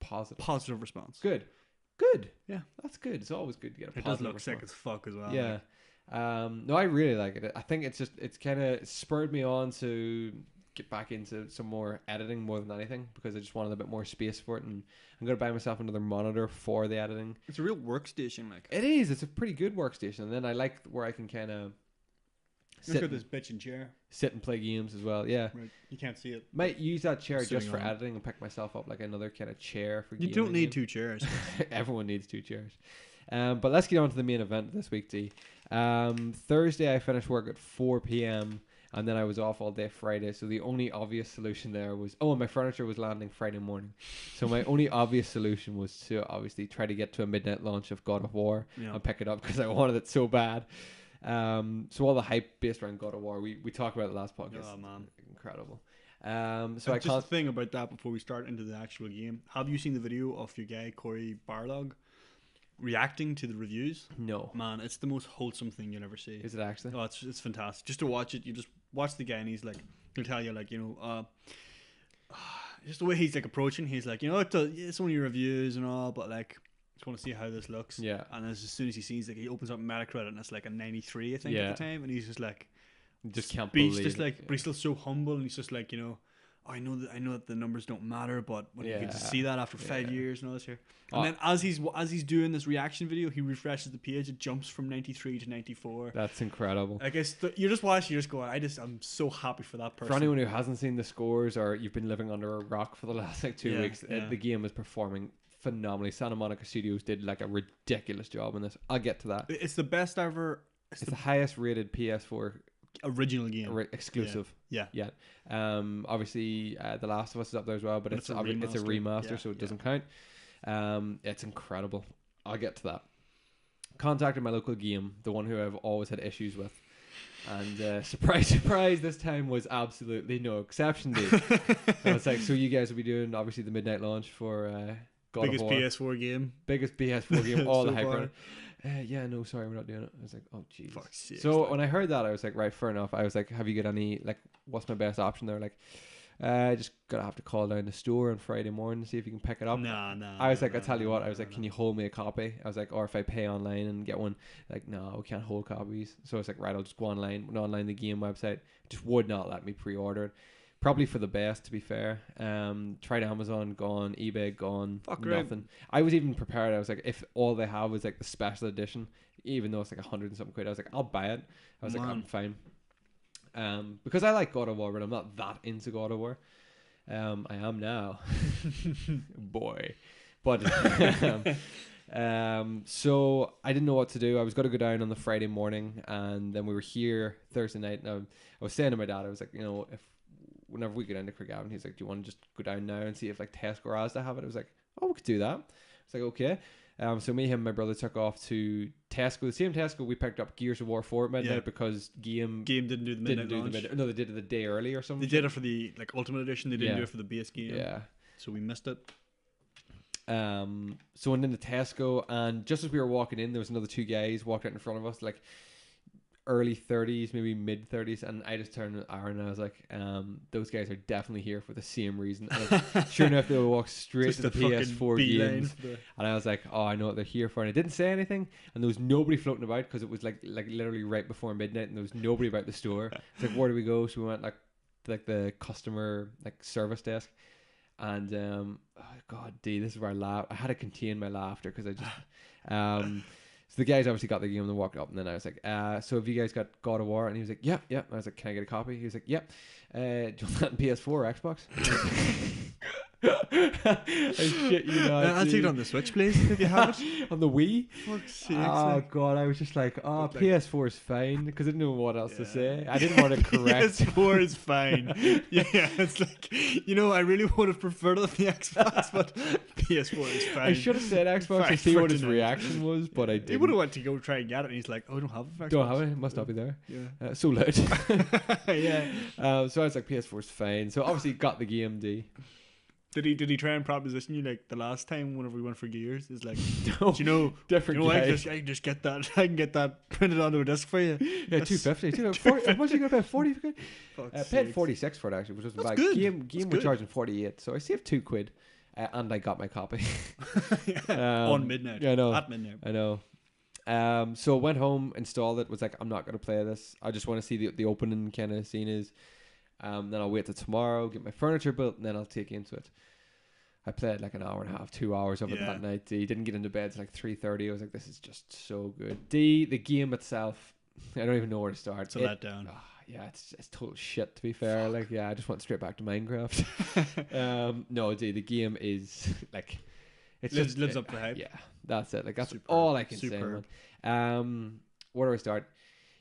Positive response. Good. Yeah. That's good. It's always good to get a It does positive look sick response. as fuck as well. Yeah. No, I really like it. I think it's kind of spurred me on to get back into some more editing more than anything because I just wanted a bit more space for it, and I'm gonna buy myself another monitor for the editing. It's a real workstation, like. It is. It's a pretty good workstation, and then I like where I can kind of It's got this bitchin' chair. Sit and play games as well. Yeah. Right. You can't see it. Might use that chair just for on. editing and pick myself up like another kind of chair for. You don't need 2 chairs. Everyone needs 2 chairs. But let's get on to the main event this week, D. Thursday I finished work at 4 p.m. and then I was off all day Friday. So the only obvious solution there was, and my furniture was landing Friday morning. So my only obvious solution was to obviously try to get to a midnight launch of God of War and pick it up because I wanted it so bad. So all the hype based around God of War, we talked about it last podcast. Oh man, incredible. So I just a thing about that before we start into the actual game. Have you seen the video of your guy Corey Barlog reacting to the reviews? No, man, it's the most wholesome thing you'll ever see. Is it actually? Oh, it's fantastic. Just to watch it, you just watch the guy and he's like, he'll tell you like, just the way he's like approaching. He's like, it's only reviews and all, but like, just want to see how this looks. Yeah. And as soon as he sees, like, he opens up Metacritic and it's like a 93, I think, at the time, and he's just like, just can't believe just like, it. but he's still so humble, and he's just like, I know that the numbers don't matter, but when you get to see that after 5 years and all this here, and then as he's doing this reaction video, he refreshes the page, it jumps from 93 to 94. That's incredible. I guess you just watch, you just go, I'm so happy for that person. For anyone who hasn't seen the scores, or you've been living under a rock for the last like 2 weeks, the game is performing phenomenally. Santa Monica Studios did like a ridiculous job in this. I'll get to that. It's the best ever. It's the highest rated PS4 original game exclusive. Yeah. Obviously, The Last of Us is up there as well, but it's a remaster, so it doesn't count. It's incredible. I'll get to that. Contacted my local game, the one who I've always had issues with, and surprise, this time was absolutely no exception. I was like, so you guys will be doing obviously the midnight launch for God biggest of War. PS4 game. Biggest PS4 game, all so the hype far. around it. Yeah, no, sorry, we're not doing it. I was like, oh, jeez. Fuck's sake, So when I heard that, I was like, right, fair enough. I was like, have you got any, like, what's my best option? They're like, just gonna have to call down the store on Friday morning to see if you can pick it up. Nah. I was like, I tell you what, I was like, can you hold me a copy? I was like, or if I pay online and get one, like, no, we can't hold copies. So I was like, right, I'll just go online. Went online, the game website just would not let me pre-order it. Probably for the best, to be fair. Tried Amazon, gone. eBay, gone. Nothing. Right. I was even prepared. I was like, if all they have was like the special edition, even though it's like 100 and something quid, I was like, I'll buy it. I was like, I'm fine. Because I like God of War, but I'm not that into God of War. I am now. Boy. But so I didn't know what to do. I was going to go down on the Friday morning, and then we were here Thursday night, and I was saying to my dad, I was like, whenever we go down to Craigavon, he's like, do you want to just go down now and see if like Tesco or Asda have it? I was like, oh, we could do that. I was like, okay. So me, him, and my brother took off to Tesco. The same Tesco we picked up Gears of War 4 at midnight because Game didn't do the midnight launch. No, they did it the day early or something. They did it for the like Ultimate Edition. They didn't do it for the base game. Yeah. So we missed it. So went into Tesco, and just as we were walking in, there was another 2 guys walked out in front of us, like early 30s, maybe mid 30s, and I just turned to Aaron and I was like, those guys are definitely here for the same reason. And sure enough, they would walk straight to the PS4 games, and I was like, oh, I know what they're here for. And I didn't say anything, and there was nobody floating about because it was like literally right before midnight, and there was nobody about the store. It's like, where do we go? So we went like the customer like service desk, and oh god, D, this is where I laughed. I had to contain my laughter because I just so the guys obviously got the game and they walked up, and then I was like, so have you guys got God of War? And he was like, yeah. I was like, can I get a copy? He was like, yeah. Do you want that on PS4 or Xbox? I shit you not. I'll take it on the Switch, please, if you have it. On the Wii? Fuck's sake. Oh god, I was just like, PS4 is fine, because I didn't know what else to say. I didn't want to correct. PS4 is fine. Yeah, it's like, I really would have preferred it on the Xbox, but PS4 is fine. I should have said Xbox to see what his reaction was, but I didn't. He would have went to go try and get it, and he's like, oh, I don't have it for Xbox. Don't have it, it must not be there. Yeah. So loud. Yeah. So I was like, PS4 is fine. So obviously got the game, D. Did he try and proposition you like the last time whenever we went for Gears? It's like, no, different guy. I can just get that. I can get that printed onto a disc for you. Yeah, $250. 40, how much are you gonna pay? 40 for it? Paid 46 for it actually, which was bad. Good. Game were charging 48, so I saved £2, and I got my copy on midnight. Yeah, I know. At midnight. I know. So I went home, installed it. Was like, I'm not gonna play this. I just want to see the opening kind of scene is. Then I'll wait till tomorrow, get my furniture built, and then I'll take into it. I played like an hour and a half, 2 hours of it that night. D, didn't get into bed till like 3:30. I was like, this is just so good. D, the game itself, I don't even know where to start. It's a letdown. Yeah, it's total shit, to be fair. Fuck. Like, yeah, I just went straight back to Minecraft. No, dude, the game is like it's lives up to the hype. Yeah, that's it. Like, that's Superb. all I can Superb. say, man. Where do I start?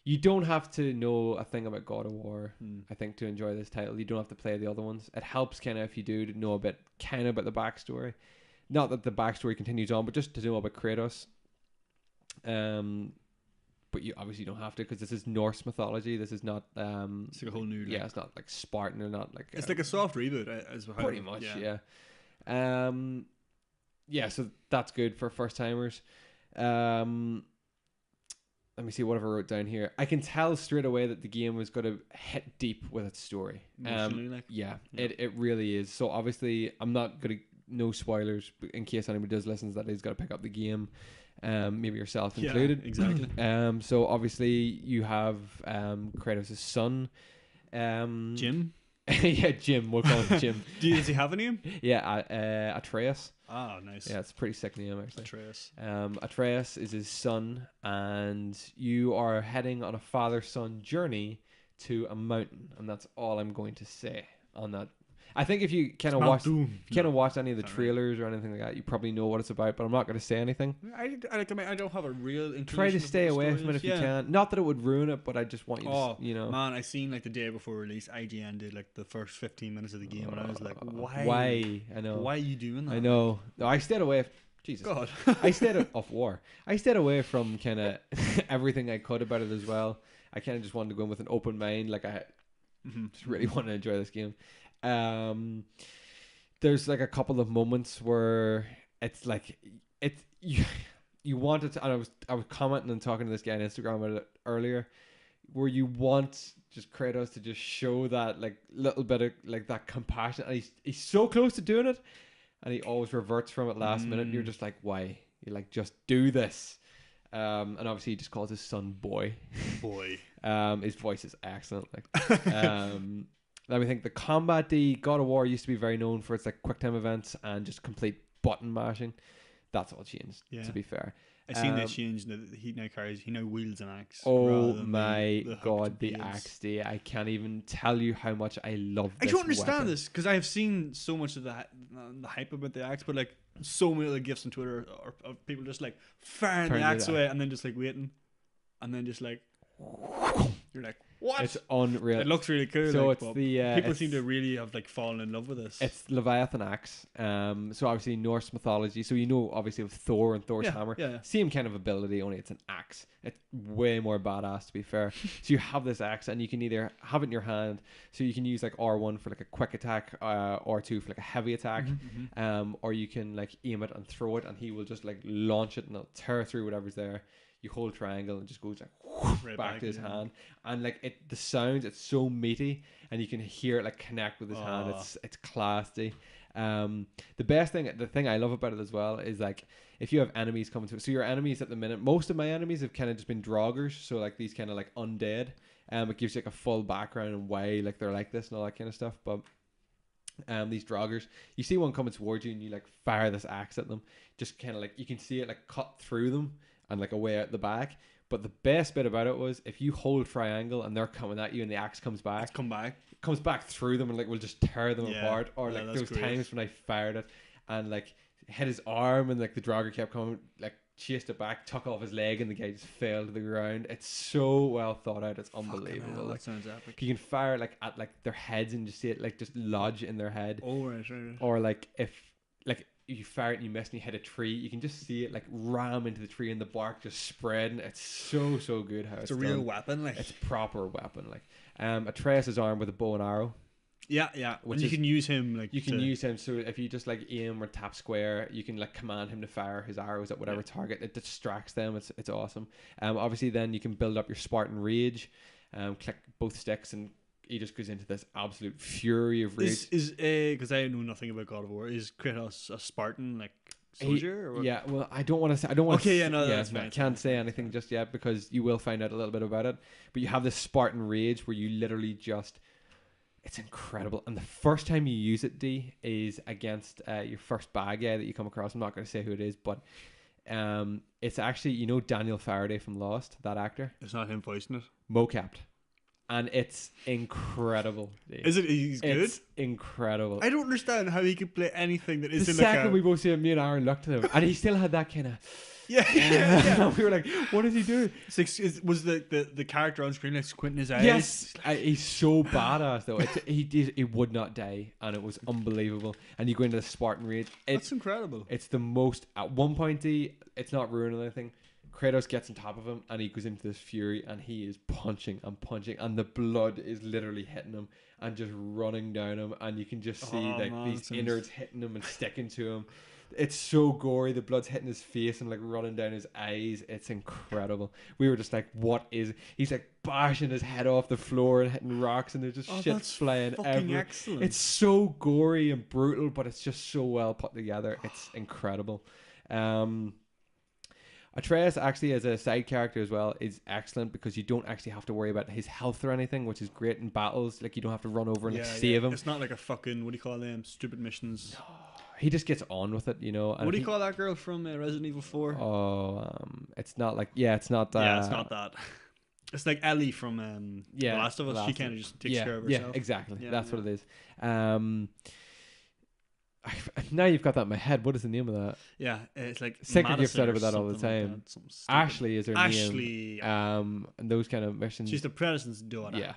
You don't have to know a thing about God of War, I think, to enjoy this title. You don't have to play the other ones. It helps kind of if you do to know a bit kind of about the backstory. Not that the backstory continues on, but just to know about Kratos. But you obviously don't have to, because this is Norse mythology. This is not It's like a whole new. yeah, it's not like Spartan or not like It's like a soft reboot, as well. pretty much, yeah. Yeah, so that's good for first timers. Let me see what I wrote down here. I can tell straight away that the game was going to hit deep with its story. Emotionally, like. Yeah, it really is. So obviously, I'm not going to, no spoilers, but in case anybody does listen, that he's got to pick up the game. Maybe yourself included. Exactly. So obviously you have Kratos' son, Jim. yeah, Jim. We'll call him Jim. Does he have a name? Yeah, Atreus. Ah, nice. Yeah, it's a pretty sick name, actually. Atreus. Atreus is his son, and you are heading on a father-son journey to a mountain, and that's all I'm going to say on that. I think if you kind of watch any of the trailers or anything like that, you probably know what it's about, but I'm not going to say anything. I don't have a real interest. Try to stay away from it if you can. Not that it would ruin it, but I just want you to, you know. Man, I seen like the day before release, IGN did like the first 15 minutes of the game, and I was like, why? Why? I know. Why are you doing that? I know. No, I stayed away. Jesus. God. I stayed off war. I stayed away from kind of everything I could about it as well. I kind of just wanted to go in with an open mind. Like, I just really want to enjoy this game. There's like a couple of moments where it's like you want it to, and I was commenting and talking to this guy on Instagram about it earlier, where you want just Kratos to just show that like little bit of like that compassion, and he's so close to doing it, and he always reverts from it last minute, and you're just like, why? You're like, just do this. And obviously he just calls his son boy. His voice is excellent. Like, let me think. The combat, the God of War used to be very known for its like quick time events and just complete button mashing. That's all changed, to be fair. I've seen they changed. He now wields an axe. Oh my god, the axe day! I can't even tell you how much I love this. I don't understand weapon. this, because I have seen so much of the hype about the axe, but like so many other gifs on Twitter of people just like firing the axe away and then just like waiting, and then just like you're like, what? It's unreal. It looks really cool. So like, it's the people seem to really have like fallen in love with this. It's Leviathan axe. So obviously Norse mythology. So you know obviously with Thor and Thor's hammer, same kind of ability, only it's an axe. It's way more badass, to be fair. So you have this axe, and you can either have it in your hand, so you can use like R1 for like a quick attack, R2 for like a heavy attack, or you can like aim it and throw it, and he will just like launch it and it'll tear through whatever's there. You hold triangle and it just goes like whoosh, back to his hand, and like the sounds, it's so meaty, and you can hear it like connect with his hand. It's classy. The thing I love about it as well is like if you have enemies coming to it. So your enemies at the minute, most of my enemies have kind of just been draugrs, so like these kind of like undead. It gives you like a full background and why like they're like this and all that kind of stuff. But these draugrs, you see one coming towards you and you like fire this axe at them, just kind of like you can see it like cut through them and like away out the back. But the best bit about it was if you hold triangle and they're coming at you and the axe comes back, it comes back through them and like will just tear them apart. Or like those times when I fired it and like hit his arm and like the draugr kept coming, like chased it back, took off his leg, and the guy just fell to the ground. It's so well thought out. It's unbelievable. Hell, like, that sounds epic. You can fire like at like their heads and just see it like just lodge in their head. Oh right. Or like if like you fire it and you miss and you hit a tree, you can just see it like ram into the tree and the bark just spreading. It's so good how it's a real done. weapon. Like it's proper weapon. Like Atreus is armed with a bow and arrow. Yeah. Which you can use him like you can use him. So if you just like aim or tap square, you can like command him to fire his arrows at whatever target. It distracts them. It's awesome. Obviously then you can build up your Spartan rage. Click both sticks and he just goes into this absolute fury of rage. Is because I know nothing about God of War. Is Kratos a Spartan like soldier? Or what? Yeah. Well, I don't want to say. I don't want. Okay. Yeah. No. That's fine. I can't say anything just yet because you will find out a little bit about it. But you have this Spartan rage where you literally just. It's incredible. And the first time you use it, D, is against your first bad guy that you come across. I'm not going to say who it is, but It's actually, you know, Daniel Faraday from Lost, that actor, It's not him voicing it. mocapped, and it's incredible. Dude. Is it? He's good. It's incredible. I don't understand how he could play anything that The isn't second like we both see him, me and Aaron looked at him, and he still had that kind of. yeah. We were like, "What is he doing?" Was the character on screen like squinting his eyes? Yes, he's so badass though. He would not die, and it was unbelievable. And you go into the Spartan Rage. That's incredible. It's the most. At one point, it's not ruining anything. Kratos gets on top of him, and he goes into this fury, and he is punching and punching, and the blood is literally hitting him and just running down him, and you can just see these innards hitting him and sticking to him. It's so gory. The blood's hitting his face and like running down his eyes. It's incredible. We were just like, what is? He's like bashing his head off the floor and hitting rocks, and there's just shit flying everywhere. Excellent. It's so gory and brutal, but it's just so well put together. It's incredible. Atreus actually as a side character as well is excellent because you don't actually have to worry about his health or anything, which is great in battles. Like you don't have to run over and save him. It's not like a fucking, what do you call them, stupid missions. No. He just gets on with it, you know. And what do you call that girl from Resident Evil 4? Oh, it's not like it's not it's not that. It's like Ellie from The Last of Us. She kind of just takes care of herself. Yeah, exactly. That's what it is. Now you've got that in my head. What is the name of that? Yeah, it's like Sicker gets out about that all the time. Like Ashley is her name. Ashley. And those kind of missions. She's the president's daughter. Yeah.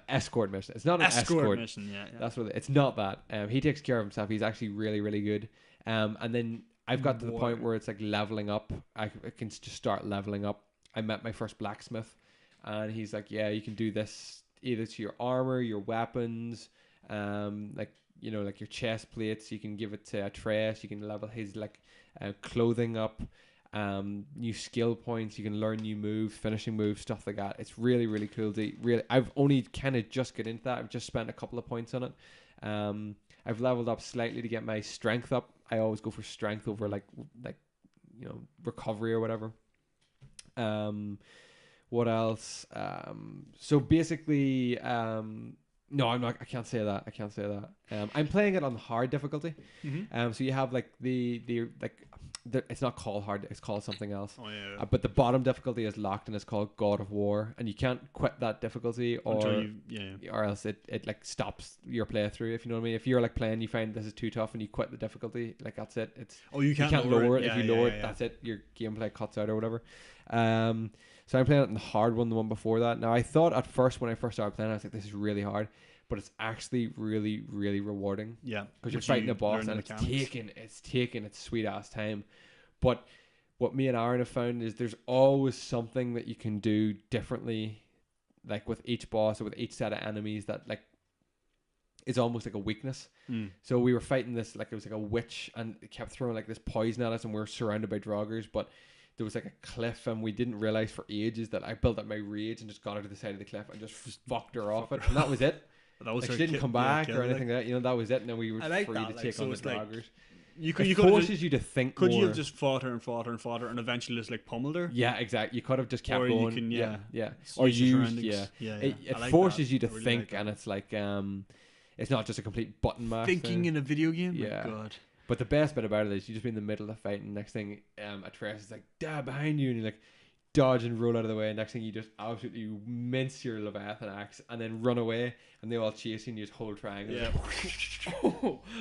Escort mission. It's not an escort mission. Yeah. That's what it's not that. He takes care of himself. He's actually really, really good. And then I've got to the point where it's like leveling up. I can just start leveling up. I met my first blacksmith, and he's like, "Yeah, you can do this either to your armor, your weapons, like you know, like your chest plates. You can give it to Atreus. You can level his like clothing up." New skill points, you can learn new moves, finishing moves, stuff like that. It's really, really cool. I've only kind of just got into that. I've just spent a couple of points on it. I've leveled up slightly to get my strength up. I always go for strength over like you know, recovery or whatever. What else? So basically, no, I'm not. I can't say that. I'm playing it on hard difficulty. Mm-hmm. So you have like it's not called hard. It's called something else. Oh yeah. But the bottom difficulty is locked, and it's called God of War, and you can't quit that difficulty or else it like stops your playthrough. If you know what I mean. If you're like playing, you find this is too tough, and you quit the difficulty, like that's it. You can't lower it. If you lower it, that's it. Your gameplay cuts out or whatever. So I'm playing it in the hard one, the one before that. Now I thought at first when I first started playing, I was like, this is really hard. But it's actually really, really rewarding. Yeah. Because you're fighting a boss and it's taking its sweet ass time. But what me and Aaron have found is there's always something that you can do differently, like with each boss or with each set of enemies that like is almost like a weakness. So we were fighting this, like it was like a witch, and it kept throwing like this poison at us, and we were surrounded by draugrs, but there was like a cliff, and we didn't realize for ages that I built up my rage and just got her to the side of the cliff and just fucked her off it, and that was it. That was like she didn't come back or anything like that. You know, that was it. And then we were free to take on the draugrs. It forces you to think more. Could you have just fought her and eventually just like pummeled her? Yeah, exactly. You could have just kept going. You can, yeah. Or used, It like forces you to think, and it's like, it's not just a complete button mash. Thinking in a video game? Yeah. My God. But the best bit about it is you just be in the middle of the fight, and next thing, Atreus is like, "Dad, behind you," and you're like, dodge and roll out of the way, and next thing you just absolutely mince your Leviathan axe and then run away, and they all chase you and you just hold triangle. Yeah.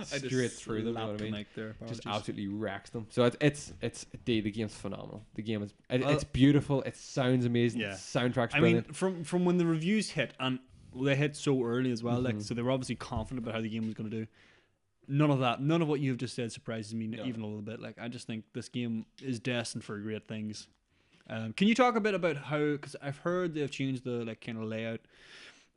Straight through them, you know what I mean? Just absolutely wrecks them. So the game's phenomenal. The game is it's beautiful, it sounds amazing, the soundtrack's brilliant. I mean, from when the reviews hit, and they hit so early as well, like so they were obviously confident about how the game was going to do. None of what you've just said surprises me even a little bit. Like, I just think this game is destined for great things. Can you talk a bit about how? Because I've heard they've changed the like kind of layout.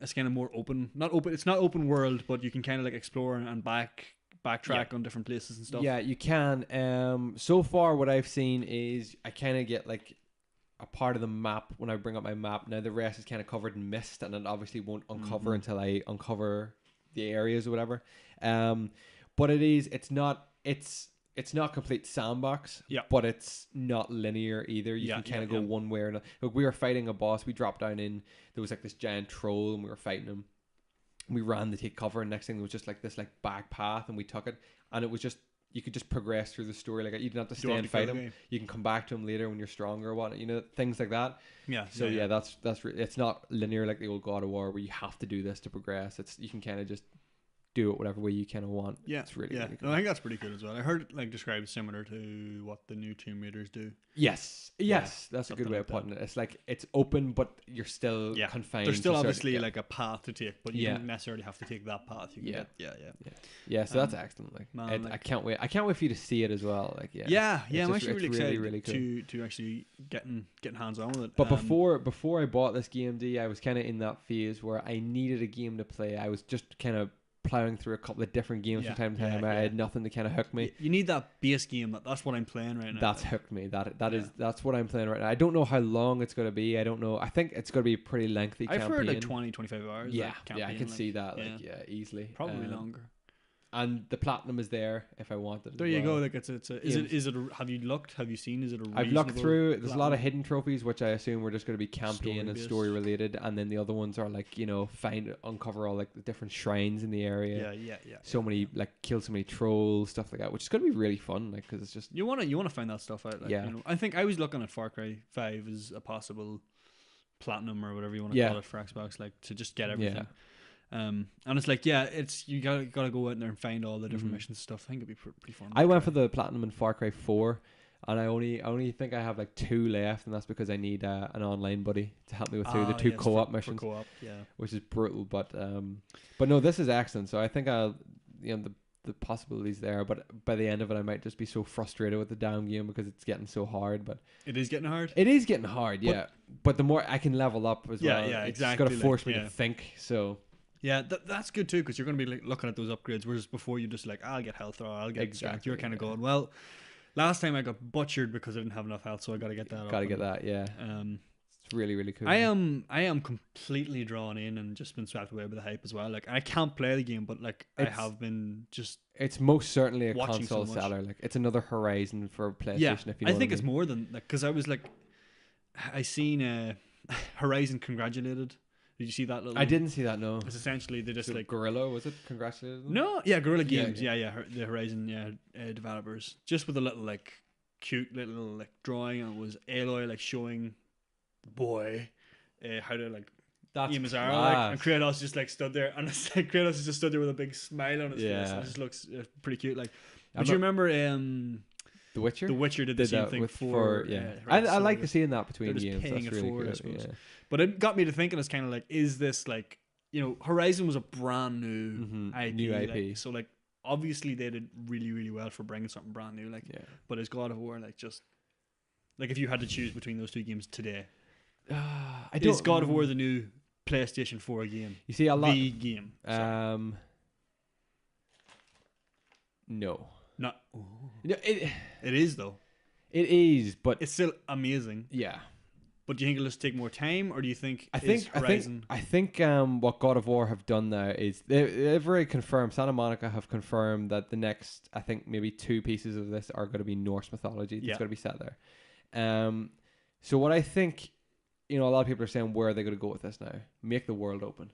It's kind of more open. Not open. It's not open world, but you can kind of like explore and backtrack on different places and stuff. Yeah, you can. So far, what I've seen is I kind of get like a part of the map when I bring up my map. Now the rest is kind of covered in mist, and it obviously won't uncover until I uncover the areas or whatever. But it's not complete sandbox, but it's not linear either. You can kind of go one way or another. Like, we were fighting a boss. We dropped down in, there was like this giant troll, and we were fighting him. We ran to take cover, and next thing there was just like this like back path, and we took it, and it was just you could just progress through the story. Like you don't have to You don't stay and have to kill fight the him. guy. You can come back to him later when you're stronger or what, things like that. Yeah. So that's it's not linear like the old God of War where you have to do this to progress. You can kind of just do it whatever way you kind of want. Yeah, it's really yeah. really cool. No, I think that's pretty good as well. I heard it like described similar to what the new Tomb Raiders do. Yes, Yeah, that's a good something way like of putting it. It's like it's open, but you're still confined. There's still to obviously certain, like a path to take, but you don't necessarily have to take that path. You can yeah. So that's excellent. Like, man, I can't wait. I can't wait for you to see it as well. Like I'm it's actually really excited really cool. to actually getting hands on with it. But before I bought this game, I was kind of in that phase where I needed a game to play. I was just kind of plowing through a couple of different games from time to time. I had nothing to kind of hook me. You need that base game. That's what I'm playing right now. That's hooked me. That's what I'm playing right now. I don't know how long it's going to be. I don't know. I think it's going to be a pretty lengthy campaign. I've heard like 20-25 hours. Yeah, campaign, I can see that. Like, easily. Probably longer. And the platinum is there if I want it. There you go. Like is it? Have you looked? Have you seen? Is it a? I've looked through. There's a lot of platinum? hidden trophies, which I assume were just going to be campaign and story related, and then the other ones are like uncover all like the different shrines in the area. Yeah. So many kill so many trolls, stuff like that, which is going to be really fun. Like because it's just you want to find that stuff out. Like, I think I was looking at Far Cry 5 as a possible platinum or whatever you want to call it for Xbox, like to just get everything. Yeah. And it's like it's you gotta go out there and find all the different missions and stuff. I think it'd be pretty fun. I went for the platinum in Far Cry 4, and I only think I have like 2 left, and that's because I need an online buddy to help me with through the 2 co-op missions, which is brutal. But no, this is excellent. So I think I'll the possibilities there, but by the end of it, I might just be so frustrated with the damn game because it's getting so hard. But it is getting hard. It is getting hard, but the more I can level up as well, it's going to force me to think. So. Yeah, that's good too, because you're going to be like looking at those upgrades, whereas before you just like, I'll get health or I'll get strength. You're kind of going, well, last time I got butchered because I didn't have enough health, so I got to get that. It's really really cool. I am completely drawn in and just been swept away by the hype as well. Like I can't play the game, but like I have been just. It's most certainly a console seller. Like it's another Horizon for PlayStation. Yeah, if you know I think it's more than like because I was like, I seen Horizon congratulated. Did you see that little? I didn't see that. No. It's essentially they just like Gorilla. Was it congratulated? No, Gorilla Games. The Horizon developers just with a little like cute little like drawing, and it was Aloy like showing the boy how to like aim his arrow, like, and Kratos just like stood there, and it's like Kratos just stood there with a big smile on his face. And it just looks pretty cute. Like, but you remember The Witcher? The Witcher did the same thing for I like seeing that between games. That's really cool. I suppose. Yeah. But it got me to thinking. It's kind of like, is this like Horizon was a brand new IP. New IP. Like, so like obviously they did really really well for bringing something brand new. Like, but is God of War like just like if you had to choose between those two games today, is God of War the new PlayStation 4 game? You see a lot. The game. No. Not. No, it is though. It is, but it's still amazing. Yeah. But do you think it'll just take more time, or do you think Horizon? I think what God of War have done now is they've already confirmed. Santa Monica have confirmed that the next, I think maybe 2 pieces of this are going to be Norse mythology. It's going to be set there. So what I think, a lot of people are saying, where are they going to go with this now? Make the world open.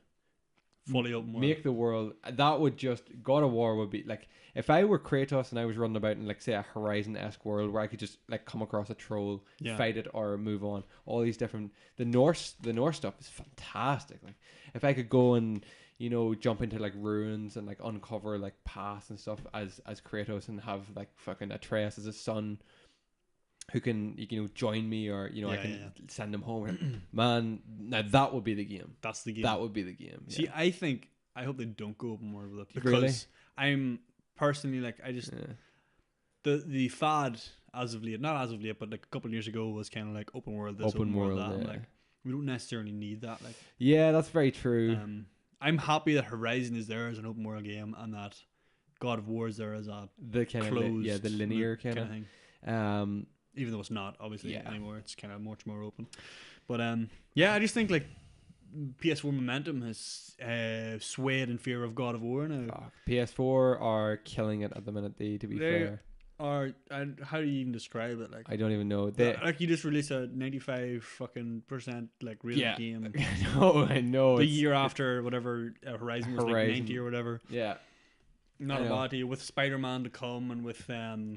Fully open world. Make the world. That would just God of War would be like if I were Kratos and I was running about in like say a Horizon-esque world where I could just like come across a troll, fight it or move on. All these different the Norse stuff is fantastic. Like if I could go and jump into like ruins and like uncover like past and stuff as Kratos and have like fucking Atreus as a son who can join me or I can send him home. Man, now that would be the game. That's the game. That would be the game. Yeah. See, I hope they don't go open world with it because really? I'm personally like I just the fad as of late, not as of late, but like a couple of years ago was kind of like open world this, open world that. Like we don't necessarily need that. Like that's very true. I'm happy that Horizon is there as an open world game and that God of War is there as a the kind closed of the linear kind of thing. Even though it's not obviously anymore, it's kind of much more open. But I just think like PS4 momentum has swayed in fear of God of War now. PS4 are killing it at the minute. To be fair, how do you even describe it? Like I don't even know. Like you just released a 95% like real game. I know. The year after whatever Horizon was like 90 or whatever. Yeah. Not a bad deal with Spider-Man to come and with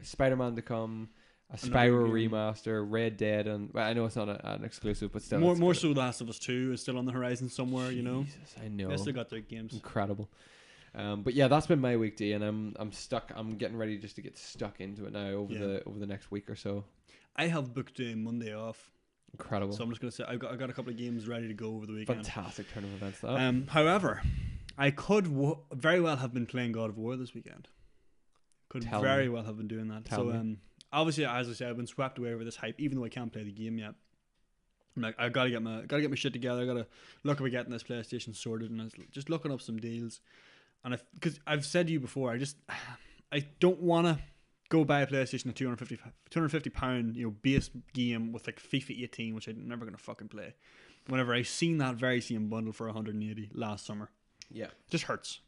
Spider-Man to come, a Spyro remaster, Red Dead, and well, I know it's not an exclusive, but still. More so, Last of Us 2 is still on the horizon somewhere. Jesus, you know. I know. They still got their games. Incredible. But yeah, that's been my week, D, and I'm stuck. I'm getting ready just to get stuck into it now over the next week or so. I have booked Monday off. Incredible. So I'm just gonna say I got a couple of games ready to go over the weekend. Fantastic turn of events. That. However, I could very well have been playing God of War this weekend. Could very well have been doing that. Obviously, as I said, I've been swept away over this hype, even though I can't play the game yet. I'm like, I gotta get my shit together. I gotta look at getting this PlayStation sorted, and I was just looking up some deals. And because I've said to you before, I don't want to go buy a PlayStation at £250, base game with like FIFA 18, which I'm never gonna fucking play. Whenever I seen that very same bundle for 180 last summer, just hurts.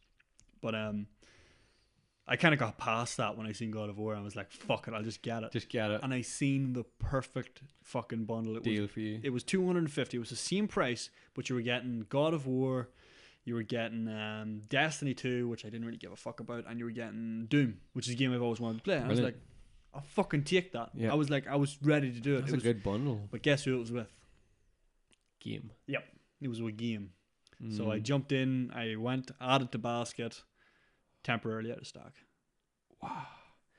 But I kind of got past that when I seen God of War. I was like, fuck it, I'll just get it. And I seen the perfect fucking bundle. Deal for you. It was 250. It was the same price, but you were getting God of War. You were getting Destiny 2, which I didn't really give a fuck about, and you were getting Doom, which is a game I've always wanted to play. And I was like, I'll fucking take that. Yeah. I was ready to do it. That's a good bundle. But guess who it was with? Game. Yep. It was with Game. So I jumped in, I went, added to basket, temporarily out of stock. Wow.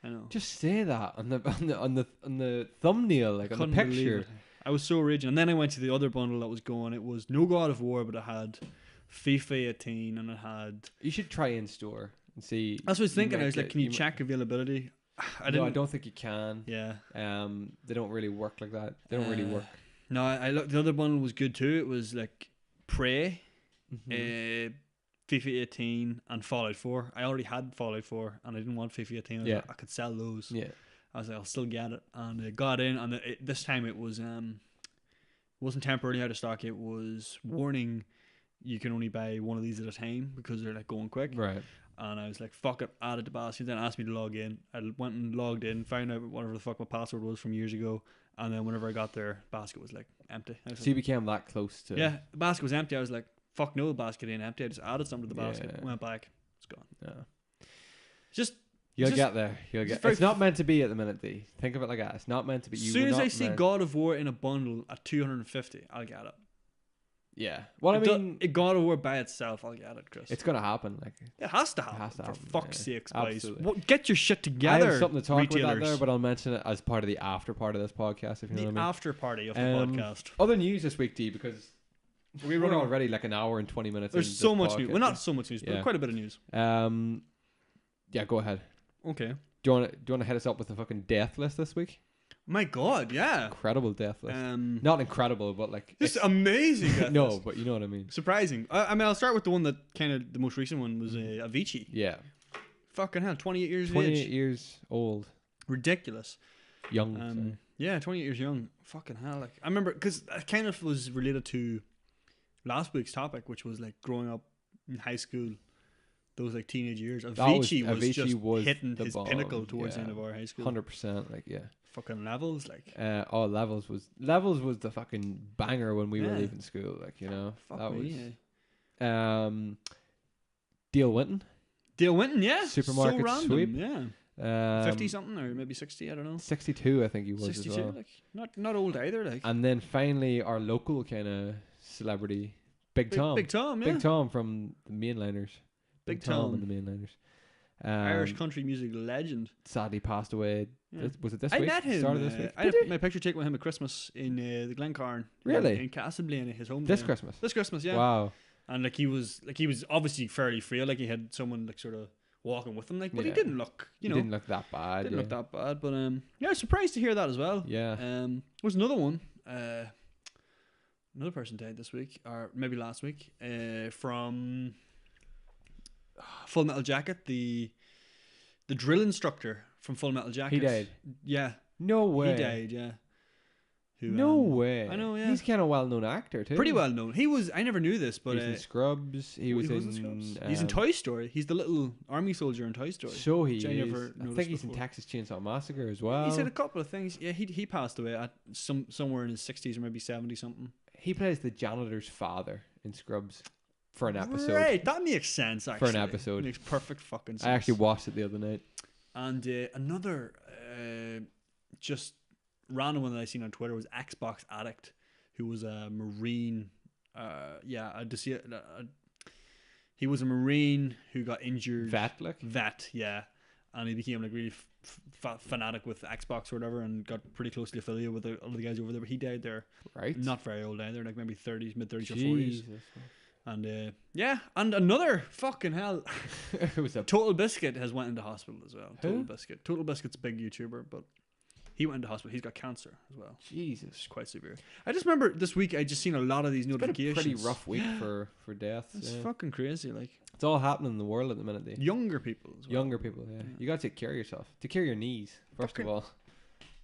I know. Just say that on the thumbnail, like on the picture. I was so raging. And then I went to the other bundle that was going. It was no God of War, but it had FIFA 18 and it had... You should try in store and see. That's what I was thinking. I was like, can you check availability? I don't think you can. Yeah. They don't really work like that. They don't really work. No, I looked. The other bundle was good too. It was like Prey, FIFA 18 and Fallout 4. I already had Fallout 4 and I didn't want FIFA 18. I was like, I could sell those. Yeah. I was like, I'll still get it. And it got in, and this time it was wasn't temporarily out of stock. It was warning you can only buy one of these at a time because they're like going quick. Right. And I was like, fuck it, added to basket. Then asked me to log in. I went and logged in, found out whatever the fuck my password was from years ago. And then whenever I got there, basket was like empty. So you became that close to... Yeah, the basket was empty. I was like, fuck no, the basket ain't empty. I just added something to the basket, went back, it's gone. Yeah. You'll get there. It's not meant to be at the minute, D. Think of it like that. It's not meant to be. As soon as I see God of War in a bundle at 250, I'll get it. Yeah. Well, I mean, God of War by itself, I'll get it, Chris. It's gonna happen. Like it has to happen. For fuck's sakes, guys. Absolutely. Get your shit together. I have something to talk about there, but I'll mention it as part of the after part of this podcast. If you know what I mean. The after party of the podcast. Other news this week, D, because we run already like an hour and 20 minutes. There's so much news. Well, not so much news, but quite a bit of news. Yeah, go ahead. Okay. Do you want to hit us up with the fucking death list this week? My God, yeah. Incredible death list. Not incredible, but like... Just amazing death No, list. but you know what I mean. Surprising. I mean, I'll start with the one that kind of... The most recent one was Avicii. Yeah. Fucking hell, 28 years of age. 28 years old. Ridiculous. Young, yeah, 28 years young. Fucking hell. Like, I remember... Because it kind of was related to last week's topic, which was like growing up in high school. Those like teenage years. Avicii was hitting his pinnacle towards the end of our high school. 100%, like, yeah. Fucking Levels, like. Levels was the fucking banger when we were leaving school, like, you know. Fuck that me, was Dale Winton, yeah. Supermarket so random, Sweep, yeah. 50 something or maybe 60, I don't know. 62, I think he was 62, as well. Like not old either, like. And then finally our local kind of celebrity, Big Tom. Big Tom, yeah. Big Tom from the Mainliners. Big Tom and the Mainliners. Irish country music legend. Sadly passed away. Yeah. Was it this week? I met him. Started this week. I had my picture taken with him at Christmas in the Glencairn. Really? In Castleblaine, his home. This Christmas. This Christmas, yeah. Wow. And like he was obviously fairly frail. Like he had someone like sort of walking with him. Like, but he didn't look. He didn't look that bad. Didn't look that bad. But yeah, I was surprised to hear that as well. Yeah. There was another one. Another person died this week, or maybe last week, from Full Metal Jacket. The drill instructor from Full Metal Jacket. He died. Yeah. No way. He died. Yeah. No way. I know. Yeah. He's kind of well-known actor too. Pretty well known. He was. I never knew this, but he was in Scrubs. He was in Scrubs. He's in Toy Story. He's the little army soldier in Toy Story. So he is. I think he's in Texas Chainsaw Massacre as well. He said a couple of things. Yeah, he passed away at somewhere in his 60s or maybe 70 something. He plays the janitor's father in Scrubs. for an episode. Right, that makes sense, actually. For an episode. Makes perfect fucking sense. I actually watched it the other night. And another just random one that I seen on Twitter was Xbox Addict, who was a Marine. He was a Marine who got injured. Vet, yeah. And he became like really fanatic with Xbox or whatever, and got pretty closely affiliated with all the guys over there. But he died there. Right. Not very old either, like maybe 30s, mid 30s or 40s. And and another fucking hell. It was Total Biscuit has went into hospital as well. Who? Total Biscuit's a big YouTuber, but he went into hospital. He's got cancer as well. Jesus. It's quite severe. I just remember this week I just seen a lot of these notifications. It's been a pretty rough week for deaths. It's fucking crazy. Like, it's all happening in the world at the minute. Younger people as well. Younger people, yeah. You gotta take care of yourself. Take care of your knees, first of all.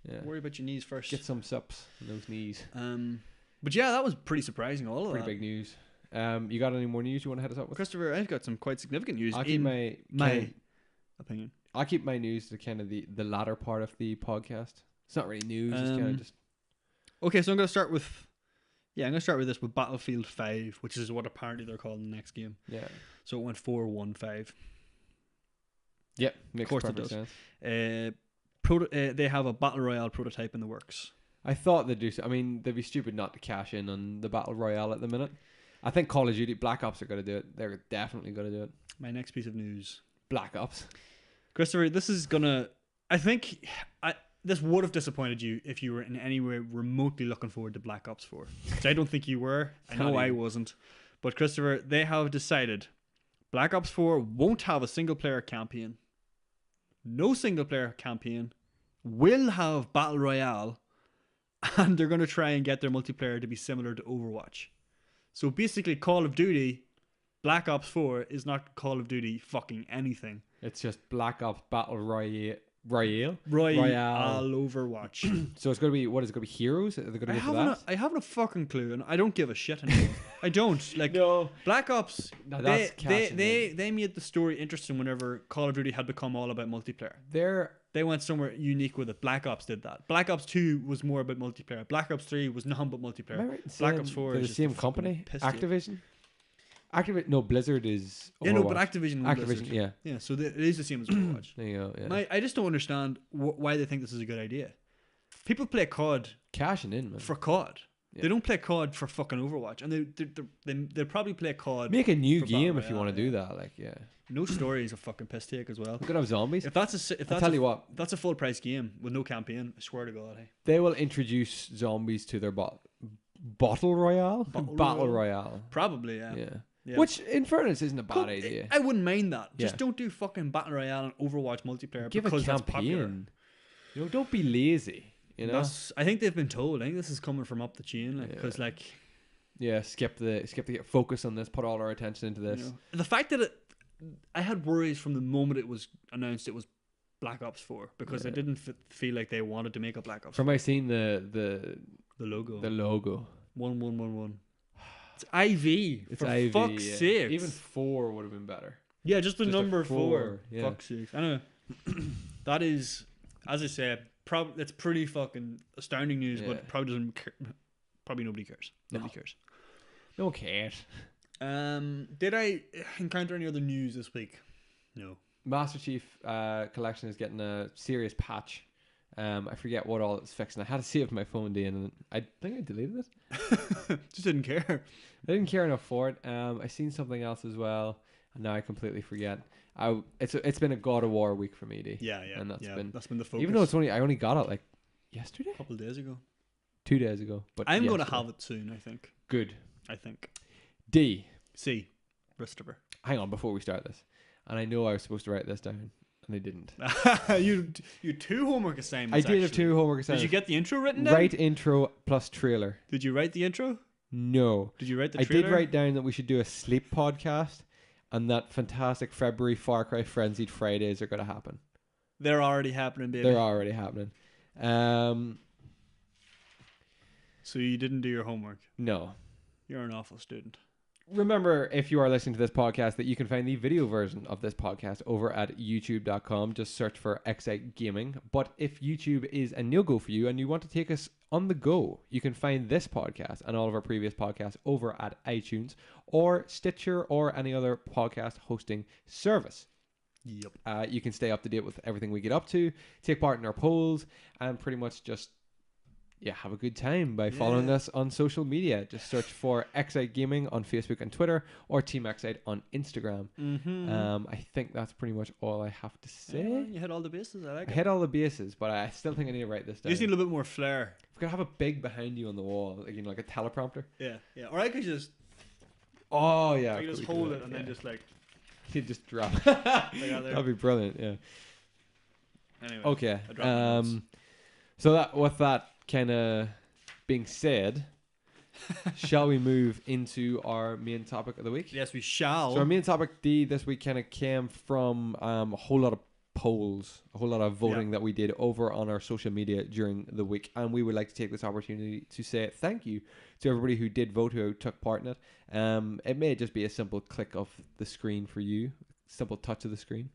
Yeah. Worry about your knees first. Get some sups in those knees. But yeah, that was pretty surprising. All of that. Pretty big news. You got any more news you want to head us up with? Christopher, I've got some quite significant news. I'll keep my opinion. I'll keep my news to kind of the latter part of the podcast. It's not really news. It's kind of just. Okay, so I'm going to start with. Yeah, I'm going to start with this with Battlefield 5, which is what apparently they're calling the next game. Yeah. So it went 4-1-5. Yep, makes of course perfect it does. Sense. They have a Battle Royale prototype in the works. I thought they'd do so. I mean, they'd be stupid not to cash in on the Battle Royale at the minute. I think Call of Duty, Black Ops are going to do it. They're definitely going to do it. My next piece of news. Black Ops. Christopher, this is going to... I think... This would have disappointed you if you were in any way remotely looking forward to Black Ops 4. Which I don't think you were. I know I wasn't. But Christopher, they have decided Black Ops 4 won't have a single-player campaign. No single-player campaign. Will have Battle Royale. And they're going to try and get their multiplayer to be similar to Overwatch. So basically, Call of Duty, Black Ops 4 is not Call of Duty fucking anything. It's just Black Ops Battle Royale Overwatch. So it's going to be, what is it going to be, Heroes? Are they going to go for that? I haven't a fucking clue, and I don't give a shit anymore. I don't. Like, no. Black Ops, No, they made the story interesting whenever Call of Duty had become all about multiplayer. They went somewhere unique with it. No Ops did that. Black Ops 2 was more about multiplayer. Black Ops 3 was nothing but multiplayer. Am I right in Black saying Ops 4 they're is the same company? Activision? No, Blizzard is Overwatch. Yeah, no, but Activision. Activision, yeah. Yeah, so it is the same as Overwatch. There you go, yeah. I just don't understand why they think this is a good idea. People play COD cashing in, man. for COD. Yeah. They don't play COD for fucking Overwatch, and they'll probably play COD. Make a new game if Royale, you want to do that, like, yeah. No story is a fucking piss take as well. We could have zombies. If that's tell you what, that's a full price game with no campaign. I swear to God, hey. they will introduce zombies to their Battle Royale. Battle Royale. Probably, yeah. Yeah. Which, in fairness, isn't a bad idea. I wouldn't mind that. Yeah. Just don't do fucking Battle Royale and Overwatch multiplayer. Give because a that's popular. campaign. You know, don't be lazy. You know. I think they've been told. I think this is coming from up the chain, because skip the focus on this. Put all our attention into this. You know, the fact that I had worries from the moment it was announced it was Black Ops 4 because I didn't feel like they wanted to make a Black Ops. From I seen the logo. The logo. 1111. It's IV. It's for IV. Fuck's sake. Even 4 would have been better. Yeah, just the number 4. Yeah. Fuck's sake. Anyway, that is, as I said, it's pretty fucking astounding news, but probably doesn't. Probably nobody cares. Nobody cares. No one cares. Did I encounter any other news this week? No. Master Chief Collection is getting a serious patch. I forget what all it's fixing. I had to save my phone in, and I think I deleted it. Just didn't care. I didn't care enough for it. I seen something else as well, and now I completely forget. It's been a God of War week for me, D. Yeah, and that's been the focus. Even though I only got it like yesterday, a couple of days ago, 2 days ago. But I'm going to have it soon. I think. Good. I think. D. C. Christopher. Hang on, before we start this, and I know I was supposed to write this down, and I didn't. you 2 homework assignments. I did have 2 homework assignments. Did you get the intro written down? Write intro plus trailer. Did you write the intro? No. Did you write the trailer? I did write down that we should do a sleep podcast, and that fantastic February Far Cry Frenzied Fridays are going to happen. They're already happening, baby. They're already happening. So you didn't do your homework? No. You're an awful student. Remember, if you are listening to this podcast, that you can find the video version of this podcast over at youtube.com. Just search for Xite Gaming. But if YouTube is a no-go for you and you want to take us on the go. You can find this podcast and all of our previous podcasts over at iTunes or Stitcher or any other podcast hosting service. Yep. You can stay up to date with everything we get up to, take part in our polls, and pretty much just have a good time by following us on social media. Just search for Xite Gaming on Facebook and Twitter, or Team Xite on Instagram. I think that's pretty much all I have to say. Yeah, you hit all the bases. I hit all the bases, but I still think I need to write this down. You just need a little bit more flair. We're gonna have a big behind you on the wall, like a teleprompter. Yeah. Or I could just. Oh yeah. I could just hold it and then just like. You just drop. That'd be brilliant. Yeah. Anyway. Okay. So with that kind of being said, shall we move into our main topic of the week? Yes, we shall. So our main topic D this week kind of came from a whole lot of polls, a whole lot of voting that we did over on our social media during the week, and we would like to take this opportunity to say thank you to everybody who did vote, who took part in it. It may just be a simple click of the screen for you, simple touch of the screen.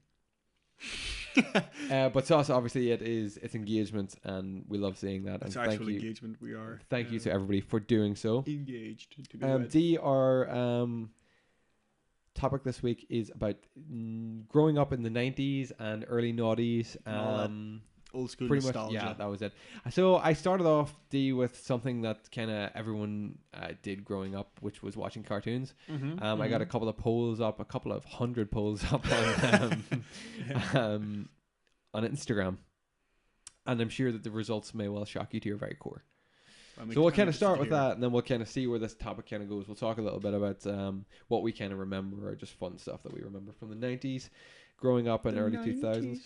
But to us, obviously, it's engagement, and we love seeing that. It's and actual engagement. We are. Thank you to everybody for doing so. Engaged. D, our topic this week is about growing up in the 90s and early noughties. Old school pretty nostalgia. much, yeah, that was it. So I started off, D, with something that kind of everyone did growing up, which was watching cartoons. I got a couple of polls up, a couple of 100 polls up on Instagram, and I'm sure that the results may well shock you to your very core. So we'll kind of start with that, and then we'll kind of see where this topic kind of goes. We'll talk a little bit about what we kind of remember, or just fun stuff that we remember from the 90s, growing up in the early 2000s.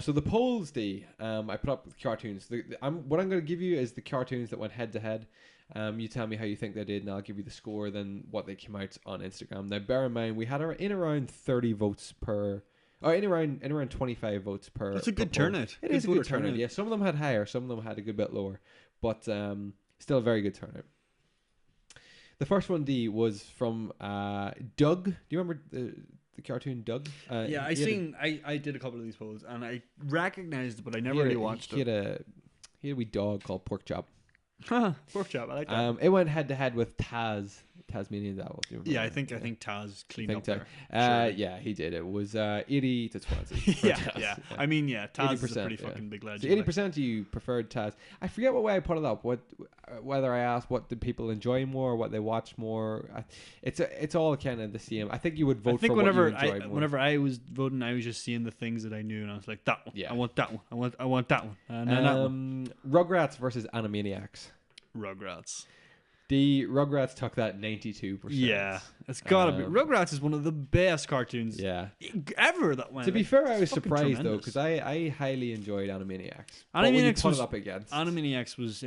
So the polls, D, I put up with cartoons. What I'm going to give you is the cartoons that went head to head. You tell me how you think they did, and I'll give you the score, then what they came out on Instagram. Now, bear in mind, we had in around 30 votes per... Oh, in around 25 votes per... That's a good turnout. It is a good turnout, yeah. Some of them had higher, some of them had a good bit lower. But still a very good turnout. The first one, D, was from Doug. Do you remember the cartoon Doug? Yeah, I did a couple of these polls, and I recognized it, but I never really watched it. He had a wee dog called Pork Chop. Pork Chop, I like that. It went head to head with Tasmanian Devil. Yeah, I think Taz cleaned up there. Yeah, he did. It was 80 to 20. yeah. I mean, Taz is a pretty fucking big legend. So 80% of you preferred Taz. I forget what way I put it up. Whether I asked what did people enjoy more, what they watched more. It's all kind of the same. I think you would vote for what you enjoyed more. Whenever I was voting, I was just seeing the things that I knew, and I was like, that one. Yeah. I want that one. I want that one. And then that one. Rugrats versus Animaniacs. Rugrats. The Rugrats took that 92%. Yeah, it's gotta be. Rugrats is one of the best cartoons ever that went. To be fair, I was surprised though, because I highly enjoyed Animaniacs. Animaniacs put it up against. Animaniacs was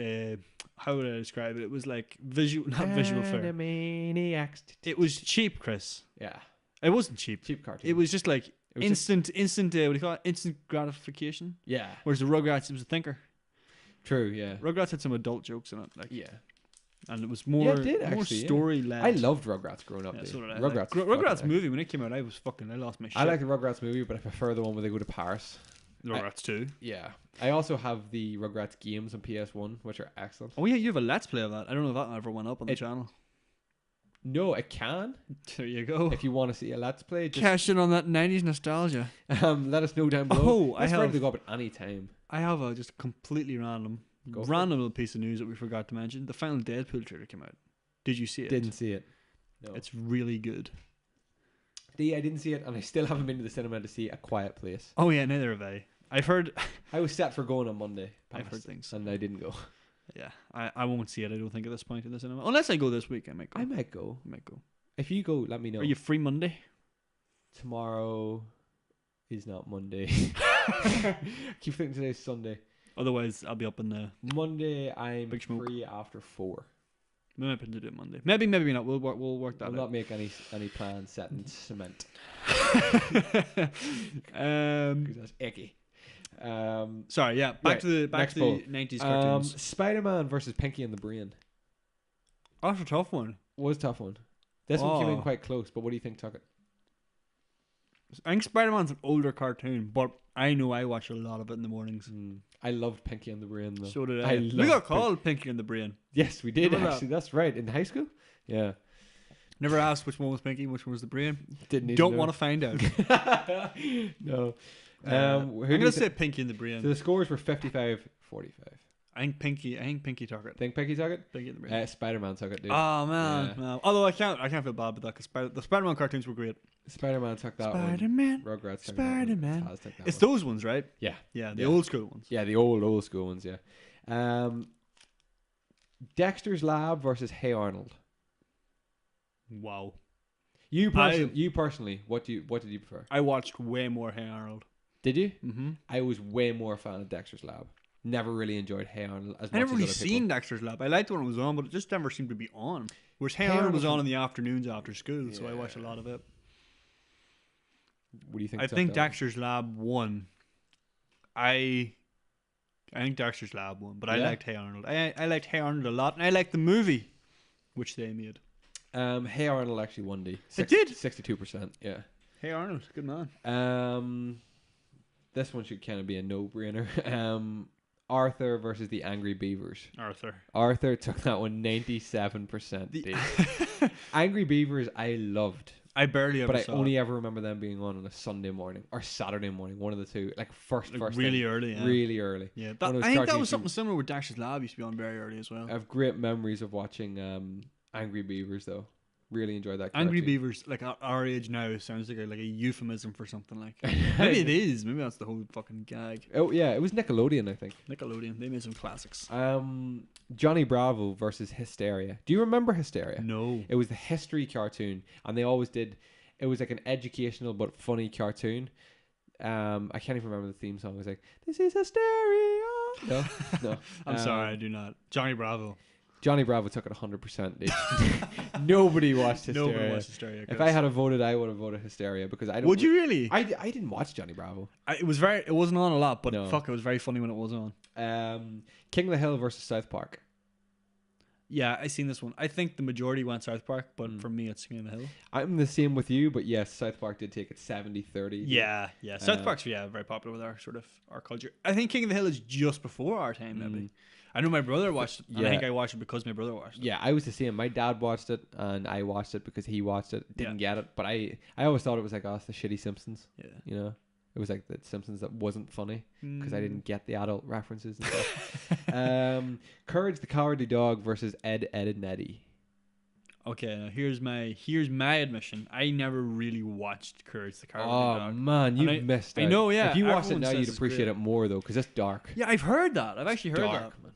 how would I describe it? It was like visual fare. Animaniacs. It was cheap, Chris. Yeah, it wasn't cheap. Cheap cartoon. It was just like instant. What do you call it? Instant gratification. Yeah. Whereas the Rugrats, it was a thinker. True. Yeah. Rugrats had some adult jokes in it. Like and it was more story led. I loved Rugrats growing up. So did I. Rugrats movie when it came out, I lost my shit. I like the Rugrats movie, but I prefer the one where they go to Paris. Rugrats 2. Yeah. I also have the Rugrats games on PS1, which are excellent. Oh yeah, you have a Let's Play of that. I don't know if that ever went up on the channel. No, it can. There you go. If you want to see a Let's Play, just cash in on that 90s nostalgia. Let us know down below. I have to go up at any time. I have just a completely random little piece of news that we forgot to mention. The final Deadpool trailer came out. Did you see it? Didn't see it. No. It's really good. I didn't see it, and I still haven't been to the cinema to see A Quiet Place. Oh yeah, neither have I. I've heard. I was set for going on Monday. I've heard things, and I didn't go. Yeah, I won't see it. I don't think at this point in the cinema. Unless I go this week, I might go. If you go, let me know. Are you free Monday? Tomorrow is not Monday. Keep thinking today's Sunday. Otherwise, I'll be up in the Monday. I'm free after 4. We might have to do it Monday. Maybe not. We'll work that out. We'll not make any plans set in cement. Because that's icky. Sorry, yeah. Back to the 90s cartoons. Spider-Man versus Pinky and the Brain. Oh, that's a tough one. Was a tough one. This one came in quite close, but what do you think took it? I think Spider-Man's an older cartoon, but I know I watch a lot of it in the mornings. I loved Pinky and the Brain though. So did I. We got loved called Pinky and the Brain. Yes, we did Remember actually. That's right. In high school. Yeah. Never asked which one was Pinky, which one was the Brain. Didn't Don't want to find out. No. Who I'm gonna say Pinky and the Brain. So the scores were 55-45. I think Pinky took it. Think Pinky took it? Pinky and the Brain. Spider-Man took it, dude. Oh man, Yeah. no. Although I can't feel bad about that because the Spider-Man cartoons were great. Spider-Man took that Spider-Man. one. Rugrats took Spider-Man. that one. Taz took that It's one. those ones, right? Yeah. Yeah, the Yeah. old school ones. Yeah, the old school ones, yeah. Dexter's Lab versus Hey Arnold. Wow. You personally, what did you prefer? I watched way more Hey Arnold. Did you? Mm-hmm. I was way more a fan of Dexter's Lab. Never really enjoyed Hey Arnold as much I never really as other seen people. Dexter's Lab. I liked when it was on, but it just never seemed to be on. Whereas Hey Hey Arnold was Arnold on in the afternoons after school, so I Yeah. watched a lot of it. What do you think? I took think that one? Dexter's Lab won. I think Dexter's Lab won, but I Yeah. liked Hey Arnold. I liked Hey Arnold a lot, and I liked the movie, which they made. Hey Arnold actually won the. It did? 62%. Yeah. Hey Arnold, good man. This one should kind of be a no-brainer. Arthur versus the Angry Beavers. Arthur took that one 97%. Angry Beavers I loved, I barely ever but I saw only it. ever remember them being on a Sunday morning or Saturday morning, one of the two. Like first really thing. early. Yeah. Really early. Yeah, One of those I think that cartoons was something similar with Dexter's Lab. Used to be on very early as well. I have great memories of watching Angry Beavers though. Really enjoyed that. Angry cartoon. Beavers, like at our age now, sounds like a euphemism for something like. Maybe it is. Maybe that's the whole fucking gag. Oh yeah, it was Nickelodeon, I think. Nickelodeon, they made some classics. Johnny Bravo versus Hysteria. Do you remember Hysteria? No. It was the history cartoon, and they always did. It was like an educational but funny cartoon. I can't even remember the theme song. It was like, "This is Hysteria." No. I'm sorry, I do not. Johnny Bravo. Johnny Bravo took it 100%. Nobody watched Hysteria. Nobody watched Hysteria. If I had voted, I would have voted Hysteria because I don't. Would you really? I didn't watch Johnny Bravo. It wasn't on a lot, but No. fuck, it was very funny when it was on. King of the Hill versus South Park. Yeah, I seen this one. I think the majority went South Park, but for me, it's King of the Hill. I'm the same with you, but yes, South Park did take it 70-30. Yeah. South Park's very popular with our culture. I think King of the Hill is just before our time, maybe. I know my brother watched it. And Yeah. I think I watched it because my brother watched it. Yeah, I was the same. My dad watched it, and I watched it because he watched it. Didn't get it, but I always thought it was like, oh, it's the shitty Simpsons. Yeah. You know, it was like the Simpsons that wasn't funny because I didn't get the adult references and stuff. Courage the Cowardly Dog versus Ed, Edd and Eddy. Okay, now here's my admission. I never really watched Courage the Cowardly Oh Dog. man, you And missed out. I know, yeah. If you watched it Everyone now, says you'd it's appreciate great. it more though, because it's dark. Yeah, I've heard that. I've actually heard Dark, that. man.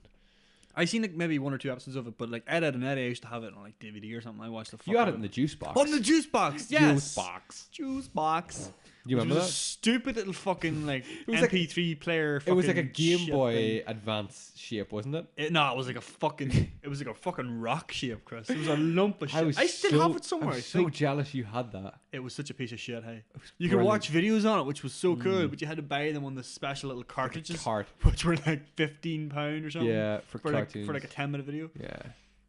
I seen like maybe one or two episodes of it, but like Ed, Edd and Eddy, I used to have it on like DVD or something. I watched the fuck You had out it of in the juice box. on the juice box. Yes, Juice box. Juice box. You Which remember was a that? stupid little fucking like was like- MP3 player. It was like a fucking Game shit Boy thing. Advance shape, wasn't it? No, it was like a fucking. It was like a fucking rock shape, Chris. It was a lump of shit. I still have it somewhere. I I was so think. jealous you had that. It was such a piece of shit. Hey, you could brilliant. watch videos on it, which was so cool, but you had to buy them on the special little cartridges, Cart. which were like £15 or something. Yeah, for like cartoons. a 10-minute video. Yeah.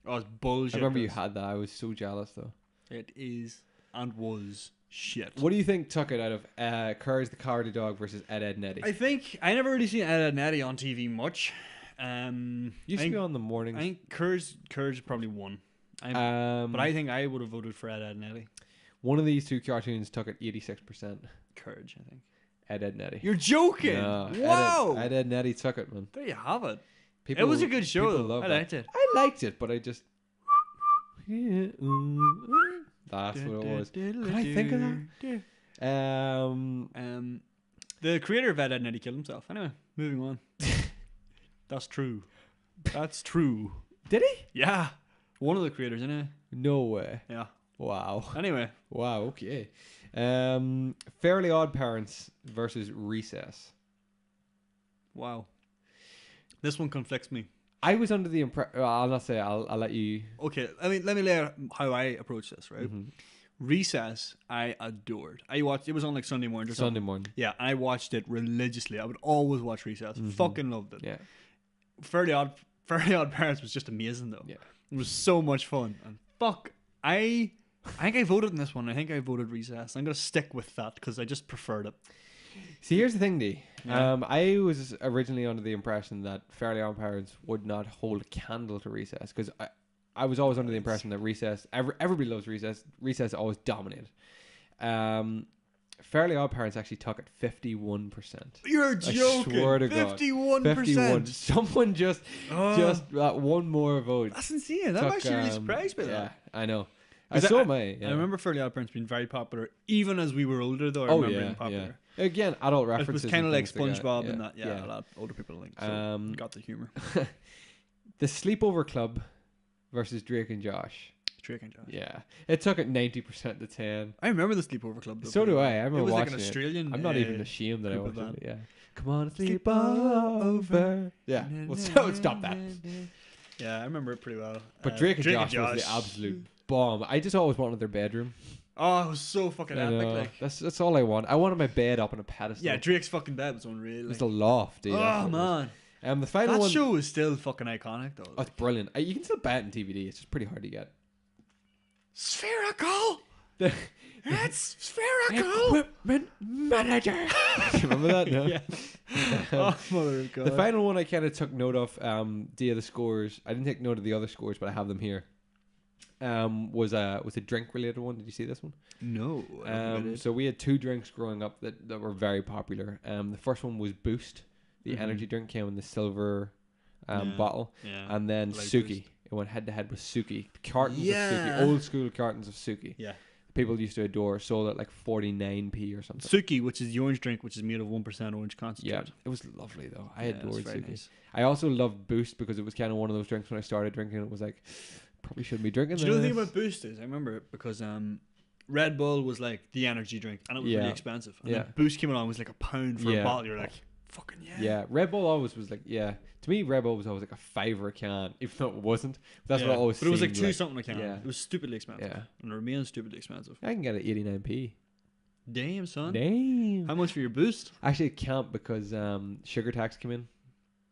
Oh, it's bullshit. I remember you Chris. had that. I was so jealous though. It is and was shit. What do you think took it out of Courage the Cowardly Dog versus Ed, Edd and Eddy? I think I never really seen Ed, Edd and Eddy on TV much. Used to be on the mornings. I think Courage probably won. But I think I would have voted for Ed, Edd and Eddy. One of these two cartoons took it 86%. Courage, I think. Ed, Edd and Eddy. You're joking! No, Wow! Ed, Edd and Eddy took it, man. There you have it. People, It was a good show, people though. love I that. liked it. I liked it, but I just. That's what it was. Could I think of that? The creator of Ed, Edd and Eddy killed himself. Anyway, moving on. That's true. That's true. Did he? Yeah. One of the creators, anyway. No way. Yeah. Wow. Anyway. Wow. Okay. Fairly Odd Parents versus Recess. Wow. This one conflicts me. I was under the impression. I'll not say. I'll let you. Okay, let me lay out how I approach this, right? Mhm. Recess, I adored. I watched it was on like Sunday morning or something. Sunday morning. Yeah, I watched it religiously. I would always watch Recess. Fucking loved it. Yeah. Fairly Odd Parents was just amazing though. Yeah. It was so much fun. And fuck, I I think I voted in this one. I think I voted recess. I'm gonna stick with that because I just preferred it. See, here's the thing, D. Yeah. I was originally under the impression that Fairly Odd Parents would not hold a candle to recess because I was always under the impression that recess, everybody loves recess. Recess always dominated. Fairly Odd Parents actually took it 51%. You're joking. I swear to God. 51%. Someone just that one more vote. That's insane. I'm actually really surprised by that. Yeah, I know. I 'Cause saw I my. Yeah. I remember Fairly Odd Parents being very popular, even as we were older. Though I Oh remember yeah, being popular. yeah. Again, adult It references. was kind of and like things SpongeBob that, and that. Yeah, a lot older people like. So you got the humor. The Sleepover Club versus Drake and Josh. Drake and Josh. Yeah, it took it 90% to 10. I remember the Sleepover Club. Though, So do I. I remember it was like watching an Australian. I'm not even ashamed that I group watched of it. Yeah. Come on, sleep over. Yeah. Well, so stop that. Yeah, I remember it pretty well. But Drake and Josh was the absolute bomb. I just always wanted their bedroom. Oh, it was so fucking I epic. know. Like, That's all I want. I wanted my bed up on a pedestal. yeah, Drake's fucking bed was unreal. It Like, was the loft, dude. oh man, The final that one. show is still fucking iconic though. Oh, it's brilliant. You can still buy it in DVD. It's just pretty hard to get. Spherical. It's spherical. Equipment manager. Do you remember that? No? Yeah. Oh, mother of God. The final one I kind of took note of. The scores. I didn't take note of the other scores, but I have them here. Was a drink related one. Did you see this one? No. I don't think I did. So we had two drinks growing up that were very popular. The first one was Boost. The energy drink came in the silver bottle, and then I like Suki. Boost. It went head to head with Suki. Cartons of Yeah. Suki, old school cartons of Suki. Yeah. People used to adore. Sold at like 49p or something. Suki, which is the orange drink, which is made of 1% orange concentrate. Yeah, it was lovely though. I Yeah, adored it's very Suki. nice. I also loved Boost because it was kind of one of those drinks when I started drinking. It was like, probably shouldn't be drinking Do you know the this. thing about Boost is? I remember it because Red Bull was like the energy drink, and it was really expensive. And then Boost came along, was like £1 for a bottle. You're like, fucking yeah. Yeah, Red Bull always was like, to me, Red Bull was always like a $5 a can, even though it wasn't. That's what it always. But it was like seemed two something a can. Yeah. It was stupidly expensive. Yeah, And it remains stupidly expensive. I can get it 89p. Damn, son. Damn. How much for your Boost? Actually, it can't because sugar tax came in.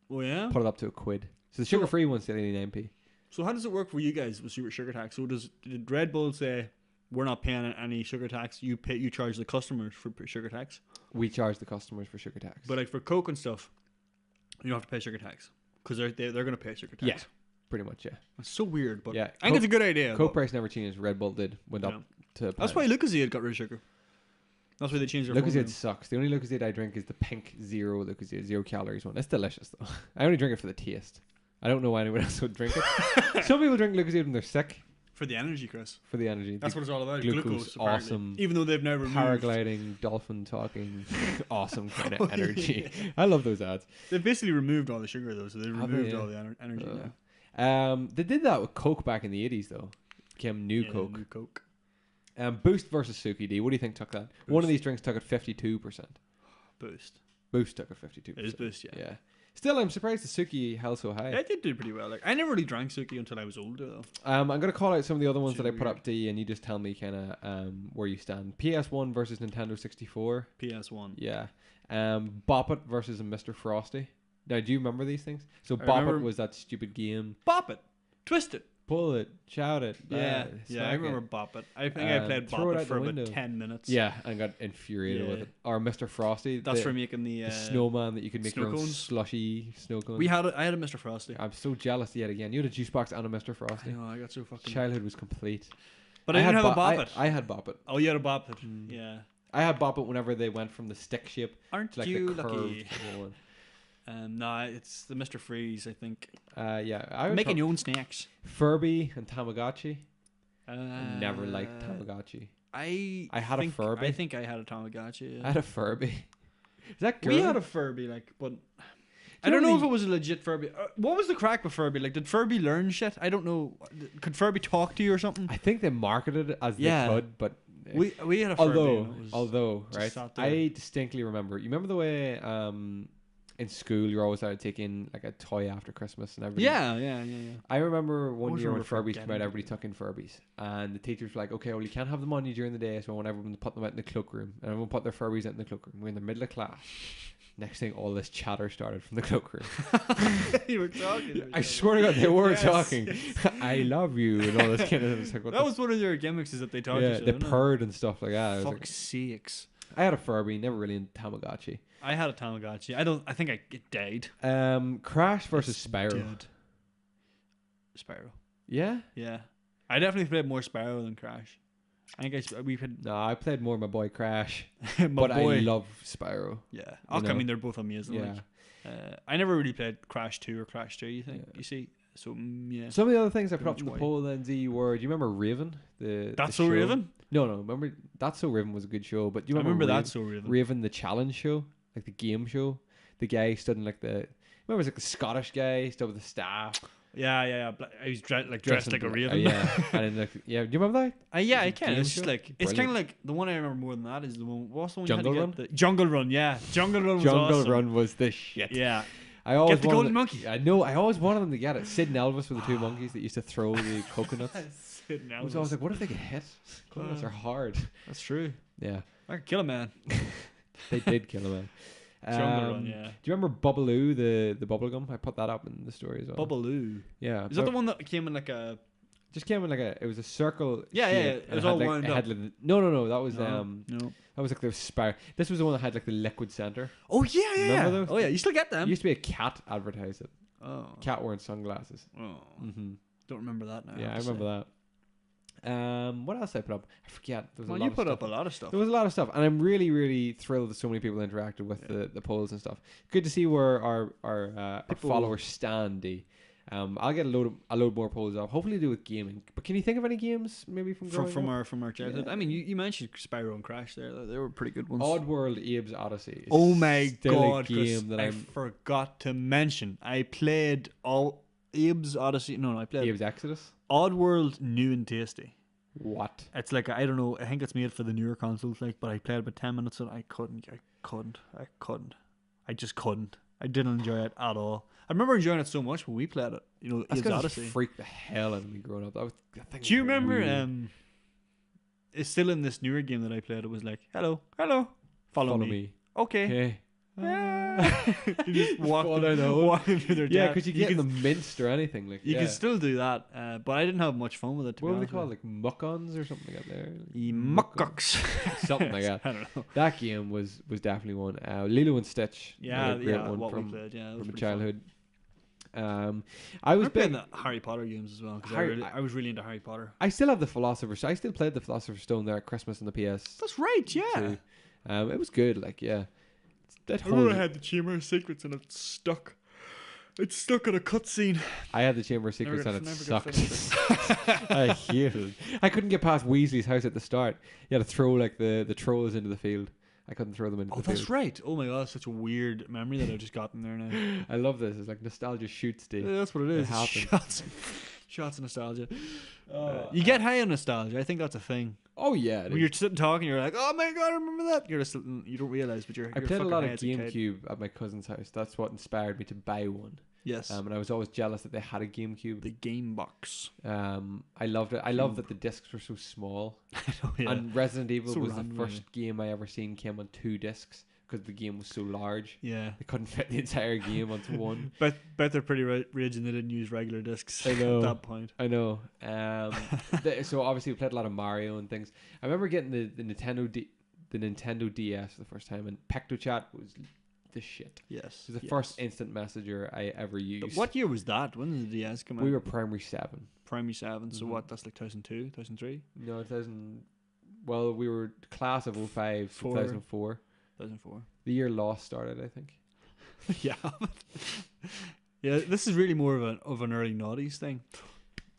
Oh yeah. Put it up to £1. So the sugar free one's still 89p. So how does it work for you guys with sugar tax? So did Red Bull say we're not paying any sugar tax? You charge the customers for sugar tax. We charge the customers for sugar tax. But like for Coke and stuff, you don't have to pay sugar tax because they're going to pay sugar tax. Yeah, pretty much. Yeah. It's so weird, but Yeah, I think it's a good idea. Coke price never changed. Red Bull went up to. That's why Lucozade got rid of sugar. That's why they changed their Lucozade formula. sucks. The only Lucozade I drink is the pink zero Lucozade, 0 calories one. It's delicious though. I only drink it for the taste. I don't know why anyone else would drink it. Some people drink Lucozade when they're sick. For the energy, Chris. For the energy. That's what it's all about. Glucose apparently. awesome. Even though they've never paragliding, dolphin talking, awesome kind of energy. I love those ads. They've basically removed all the sugar though, so they've removed all the energy now. They did that with Coke back in the 80s though. Became new Coke. New Coke. Boost versus Suki D. What do you think took that? Boost. One of these drinks took it 52%. Boost. Boost took it 52%. It is Boost, yeah. Yeah. Still, I'm surprised the Suki held so high. It did do pretty well. Like I never really drank Suki until I was older though. I'm gonna call out some of the other ones Too that I put weird. up D, and you just tell me kind of where you stand. PS1 versus Nintendo 64. PS1. Yeah. Bop It versus a Mr. Frosty. Now, do you remember these things? So I Bop It remember- was that stupid game. Bop it. Twist it. Pull it, shout it. Yeah. I smack remember it. Bop It. I think I played throw Bop it It out for the about window. 10 minutes. Yeah, and got infuriated with Yeah. it. Or Mr. Frosty. That's the, for making the snowman that you could make snow your own cones. slushy snow cones. I had a Mr. Frosty. I'm so jealous yet again. You had a juice box and a Mr. I Frosty. know, I got so fucking Childhood was complete. But I didn't have a Bop It. I had Bop It. Oh, you had a Bop It. Mm. Yeah. I had Bop It whenever they went from the stick shape Aren't to like you the curved lucky? one. No, it's the Mr. Freeze, I think. Yeah, I would Making talk- your own snacks. Furby and Tamagotchi. I Never liked Tamagotchi. I had a Furby. I think I had a Tamagotchi. Yeah. I had a Furby. Is that We girl? had a Furby, like, but I you don't know really- if it was a legit Furby. What was the crack with Furby? Like, did Furby learn shit? I don't know. Could Furby talk to you or something? I think they marketed it as Yeah. they could, but We had a Furby. and it was although just right, sat there. I distinctly remember. You remember the way in school you're always out taking like a toy after Christmas and everything. yeah. I remember one Always year when remember Furbies came out, forgetting everybody took in Furbies, and the teachers were like, "Okay, well you can't have them on you during the day, so I want everyone to put them out in the cloakroom, and everyone put their Furbies out in the cloakroom. We're in the middle of class, Next thing, all this chatter started from the cloakroom. You were talking. I swear to God, they were Yes, talking. yes. I love you and all this kind of stuff. Like, That was one of their gimmicks, is that they talked to yeah, each they other. purred and stuff like that. I was like, Fuck's sakes. I had a Furby, never really in Tamagotchi. I had a Tamagotchi. I think it died. Crash versus It's Spyro. dead. Spyro. Yeah? Yeah. I definitely played more Spyro than Crash. I think we played No, I played more my boy Crash, my but boy. I love Spyro. Yeah. You I know. mean, they're both amazing. Yeah. Like. I never really played Crash 2 or Crash 3, you think? Yeah. You see? So, yeah. Some of the other things I put up Which in the way? poll then, Z, were, do you remember Raven? That's the So show? Raven? No, remember, That's So Raven was a good show, but do you I remember Raven, That's So Raven. Raven, the challenge show? Like the game show? The guy stood in like remember it was like the Scottish guy, stood with the staff. Yeah. He was dressed like a raven. Yeah, and then like, yeah, do you remember that? Yeah, Was I it can. game It's just show? like it's Brilliant. kind of like the one I remember more than that is the one. What's the one Jungle you Run? had to get? Jungle Run, yeah. Jungle Run was Jungle awesome. Run was the shit. Yeah. I always Get the wanted golden it- monkey. I know. I always wanted them to get it. Sid and Elvis were the two monkeys that used to throw the coconuts. I was always like, what if they get hit? Coconuts are hard. That's true. Yeah, I could kill a man. they did kill a man. Jungle Run, yeah. Do you remember Bubbaloo, the bubble gum? I put that up in the story as well. Bubbaloo. Yeah. Is that the one that came in like a? Just came in like it was a circle. Yeah, yeah, shape, it and was had all like, wound it up. had like, no. That was No. that was like the spire. This was the one that had like the liquid center. Oh yeah, yeah. Remember those? Oh yeah, you still get There them. used to be a cat advertise it. Oh. Cat wearing sunglasses. Oh. Mm-hmm. Don't remember that now. Yeah, I remember that. What else did I put up? I forget. There was Well, a lot you of put stuff. up a lot of stuff. There was a lot of stuff, and I'm really, really thrilled that so many people interacted with the polls and stuff. Good to see where our People- followers stand. I'll get a load more polls up. Hopefully, to do with gaming. But can you think of any games maybe from growing from up? our childhood? Yeah. I mean, you mentioned Spyro and Crash there. They were pretty good ones. Oddworld Abe's Odyssey. Is Oh my still god, a Chris, game that I forgot to mention. I played all Abe's Odyssey. No, I played Abe's Exodus. Oddworld New and Tasty. What? It's like, I don't know, I think it's made for the newer consoles, like, but I played about 10 minutes and I just couldn't. I didn't enjoy it at all. I remember enjoying it so much when we played it. You know, That's Abe's because Odyssey. it freaked the hell out of me growing up. That thing Do you was remember? weird. It's still in this newer game that I played. It was like, hello, follow me. Okay. Okay. You just walk Fall down the hole. walking through their Yeah, town. because you get them minced or anything. Like You yeah. can still do that, but I didn't have much fun with it. To What be were they honest called? with Like muck-ons or something like that there? you. Muck-ons. Muckucks. Something like that. I don't know. That game was definitely one. Lilo and Stitch. Yeah, another great yeah. one What we from played, yeah, that was my pretty fun. childhood. I I was was playing big. the Harry Potter games as well because Harry- I was really into Harry Potter. I still have the Philosopher's. I still played the Philosopher's Stone there at Christmas on the PS. That's right, yeah. too. It was good. Like yeah, that I remember I whole. had the Chamber of Secrets and it stuck. It's stuck in a cutscene. I had the Chamber of Secrets and it never sucked. finished I hated it. I couldn't get past Weasley's house at the start. You had to throw like the trolls into the field. I couldn't throw them into Oh, the that's field. right. Oh my god, that's such a weird memory that I've just gotten there now. I love this. It's like nostalgia shoots day. Yeah, that's what it It is. happens. Shots of nostalgia. You get high on nostalgia. I think that's a thing. Oh yeah. it When is. you're sitting talking, you're like, "Oh my god, I remember that." You're just you don't realize, but you're. I you're played a fucking lot high of as a kid. GameCube at my cousin's house. That's what inspired me to buy one. Yes. And I was always jealous that they had a GameCube. The game box. I loved it. I loved that the discs were so small. Oh, yeah. And Resident Evil So was the random, first game I ever seen came on 2 discs because the game was so large. Yeah. They couldn't fit the entire game onto one. Bet they're pretty raging they didn't use regular discs I know. at that point. I know. So obviously we played a lot of Mario and things. I remember getting the Nintendo DS for the first time, and PectoChat was the shit. Yes. It was the first instant messenger I ever used. What year was that? When did the DS come out? We were primary 7. primary 7. So Mhm. what? That's like 2002, 2003, No, 2000. Well, we were class of 05, 2004. 2004. The year Lost started, I think. Yeah. Yeah, this is really more of an early noughties thing.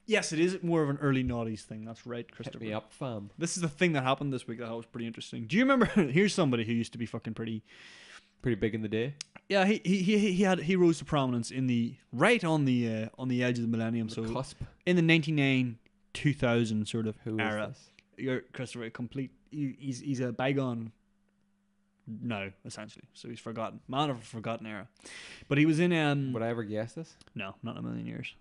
Yes, it is more of an early noughties thing. That's right, Hit Christopher. me up, fam. This is the thing that happened this week that I thought was pretty interesting. Do you remember? Here's somebody who used to be fucking pretty. Pretty big in the day. Yeah, he rose to prominence on the edge of the millennium. The So cusp. in the 99 2000 sort of Who is era. this? You're Christopher, he's a bygone now, essentially. So he's forgotten. Man of a forgotten era. But he was in Would I ever guess this? no, not in a million years.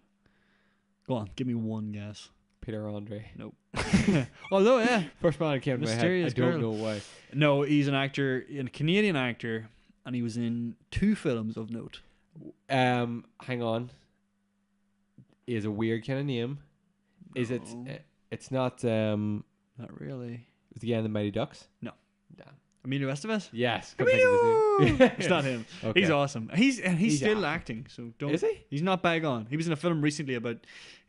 Go on, give me one guess. Peter Andre. Nope. Although, yeah. First man that came to my head. I Mysterious don't girl. know why. No, he's an actor, a Canadian actor. and he was in 2 films of note. Hang on. Is a weird kind of name. Is it? No. It's not. Not really. Is the guy in the Mighty Ducks? No. Damn. Emilio Estevez? Yes. Emilio! It's not him. Okay. He's awesome. He's still acting. acting. So don't. Is he? He's not bag on. He was in a film recently about.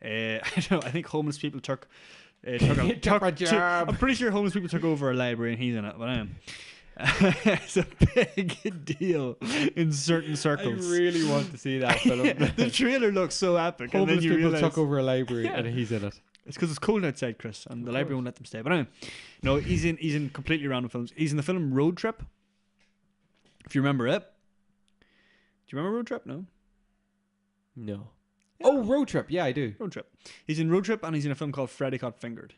I don't know. I think homeless people took my job. I'm pretty sure homeless people took over a library, and he's in it. But I am. It's a big deal in certain circles. I really want to see that film. The trailer looks so epic. Homeless and then you people realize took over a library and he's in it. it's because it's cold outside, Chris, and the library won't let them stay. But anyway, no, he's in completely random films. He's in the film Road Trip. If you remember it. Do you remember Road Trip? No. No. Oh, Road Trip. Yeah, I do. Road Trip. He's in Road Trip, and he's in a film called Freddy Got Fingered.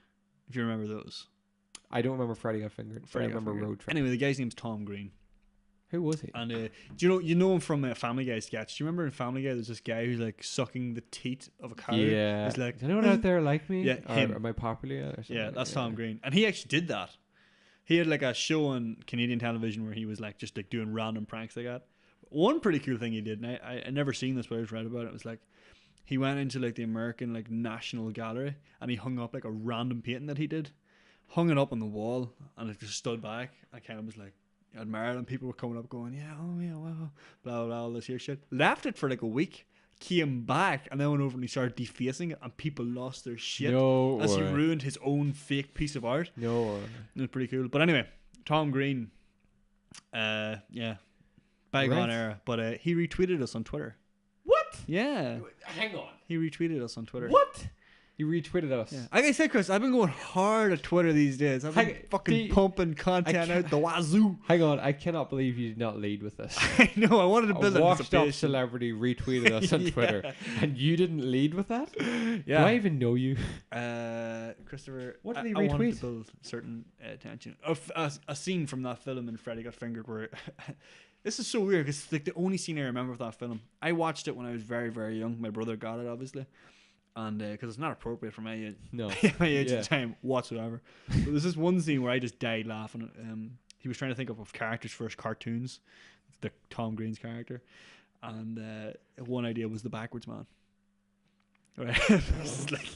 If you remember those. I don't remember Freddy Got Fingered. I remember Road Trip. Anyway, the guy's name's Tom Green. Who was he? And do you know him from a Family Guy sketch? Do you remember in Family Guy there's this guy who's like sucking the teat of a cow? Yeah. He's like, is anyone out there like me? Yeah, or him. am I popular yet? Or something? Yeah, that's Tom Green. And he actually did that. He had like a show on Canadian television where he was like just like doing random pranks like that. One pretty cool thing he did, and I never seen this, but I was read about it. It was like he went into like the American like National Gallery and he hung up like a random painting that he did, hung it up on the wall, and it just stood back. I kind of was like admired, and people were coming up going, yeah, oh yeah, wow, blah blah blah, all this here shit. Left it for like a week, came back, and then went over and he started defacing it, and people lost their shit No as he way. ruined his own fake piece of art. No way. It was pretty cool. But anyway, Tom Green, yeah, bygone era. But he retweeted us on Twitter. What? Yeah, Hang on. he retweeted us on Twitter. What? You retweeted us. Yeah. Like I said, Chris, I've been going hard at Twitter these days. I've been fucking pumping content out the wazoo. Hang on, I cannot believe you did not lead with this. I know, I wanted to build A washed up anticipation. celebrity retweeted us on Twitter, and you didn't lead with that? Yeah. Do I even know you? Christopher, What did he I wanted retweet? to build certain attention. A scene from that film in Freddy Got Fingered where... This is so weird because it's like the only scene I remember of that film. I watched it when I was very, very young. My brother got it, obviously. And because it's not appropriate for my age, No. my age at the time whatsoever. But there's this one scene where I just died laughing. He was trying to think of characters for his cartoons, the Tom Green's character, and one idea was the Backwards Man. Right, it's like,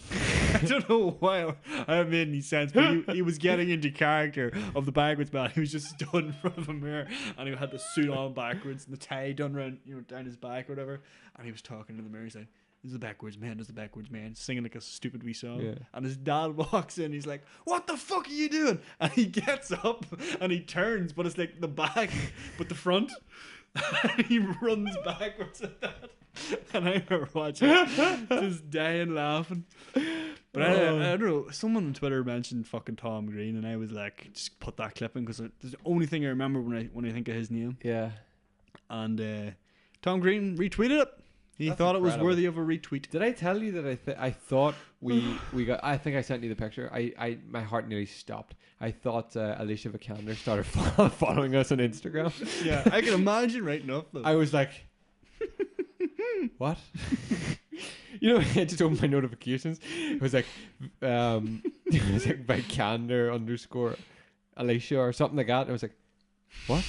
I don't know why I made any sense, but he was getting into character of the Backwards Man. He was just stood in front of a mirror, and he had the suit on backwards and the tie done around, down his back or whatever, and he was talking to the mirror. He's like, "This is the Backwards Man, this is the Backwards Man," singing like a stupid wee song. Yeah. And his dad walks in, he's like, "What the fuck are you doing?" And he gets up and he turns, but it's like the back, but the front. And he runs backwards at that. And I remember watching it, just dying laughing. But I don't know, someone on Twitter mentioned fucking Tom Green, and I was like, just put that clip in because it's the only thing I remember when I think of his name. Yeah. And Tom Green retweeted it. He That's thought it was incredible. worthy of a retweet. Did I tell you that I thought we got? I think I sent you the picture. My heart nearly stopped. I thought Alicia Vikander started following us on Instagram. Yeah, I can imagine right enough though. I was like, what? I just opened my notifications. It was like, Vikander _ Alicia or something like that. And I was like, what?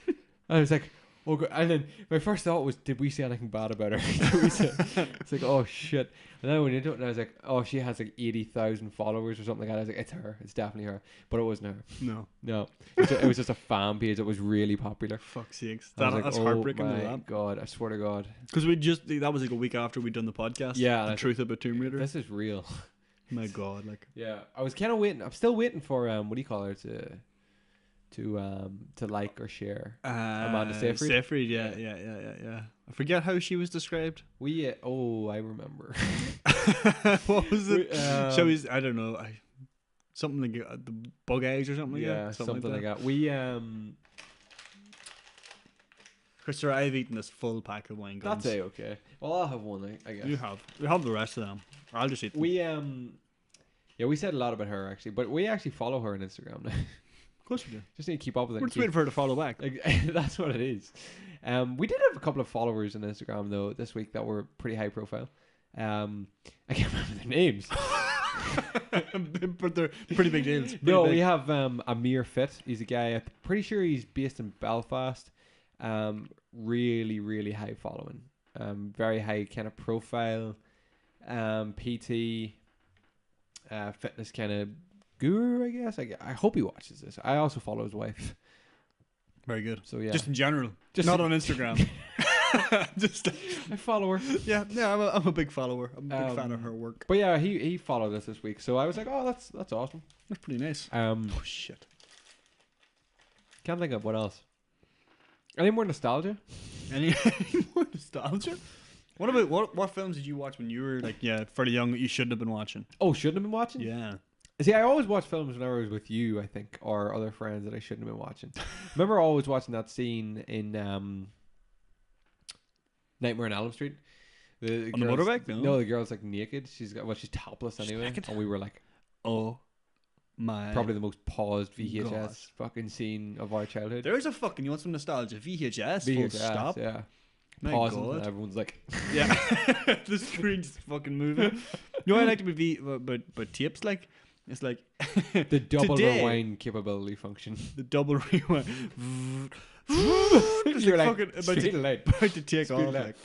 And I was like, oh God. And then my first thought was, did we say anything bad about her? It's like, oh shit. And then I went into it and I was like, oh, she has like 80,000 followers or something like that. I was like, it's her. It's definitely her. But it wasn't her. No. It was just a fan page that was really popular. Fuck's sakes. I was That's like, heartbreaking. Oh my God, I swear to God. Because that was like a week after we'd done the podcast. Yeah. The Truth About Tomb Raider. This is real. My God, like. Yeah. I was kind of waiting. I'm still waiting for, what do you call her, to like or share. Amanda Seyfried? Seyfried, yeah. I forget how she was described. I remember. What was it? Shall we? I don't know. Something like the bug eyes or something like that. Yeah, something like that. We Christopher, I've eaten this full pack of wine gums. That's okay. Well, I'll have one, I guess. You have. We have the rest of them. Or I'll just eat them. We said a lot about her actually, but we actually follow her on Instagram now. Of course we do. Just need to keep up with it. We're just waiting for her to follow back. Like, that's what it is. We did have a couple of followers on Instagram though this week that were pretty high profile. I can't remember their names. But they're pretty big deals. We have Amir Fit. He's a guy. I'm pretty sure he's based in Belfast. Really, really high following. Very high kind of profile. PT, fitness kind of guru, I guess. I hope he watches this. I also follow his wife. Very good. So yeah, Just in general, Just not in- on Instagram. Just I follow her. yeah. I'm a big follower. I'm a big fan of her work. But yeah, he followed us this week, so I was like, oh, that's awesome. That's pretty nice. Oh shit. Can't think of what else. Any more nostalgia? Any more nostalgia? What about what films did you watch when you were like fairly young that you shouldn't have been watching? Oh, shouldn't have been watching? Yeah. See, I always watch films when I was with you, I think, or other friends that I shouldn't have been watching. Remember always watching that scene in Nightmare on Elm Street? The On the girl's- motorbike? No, the girl's like naked. She's topless anyway. naked? And we were like, Oh my. probably the most paused VHS God. fucking scene of our childhood. There's a fucking, you want some nostalgia? VHS, full VHS, stop. yeah. My Pausing, God. and everyone's like, Yeah. The screen's fucking moving. You know what I like but tapes, like, it's like the double Today- rewind capability function. the double rewind. It's You're like like, fucking speed of light. about to take Speed off. light. Like.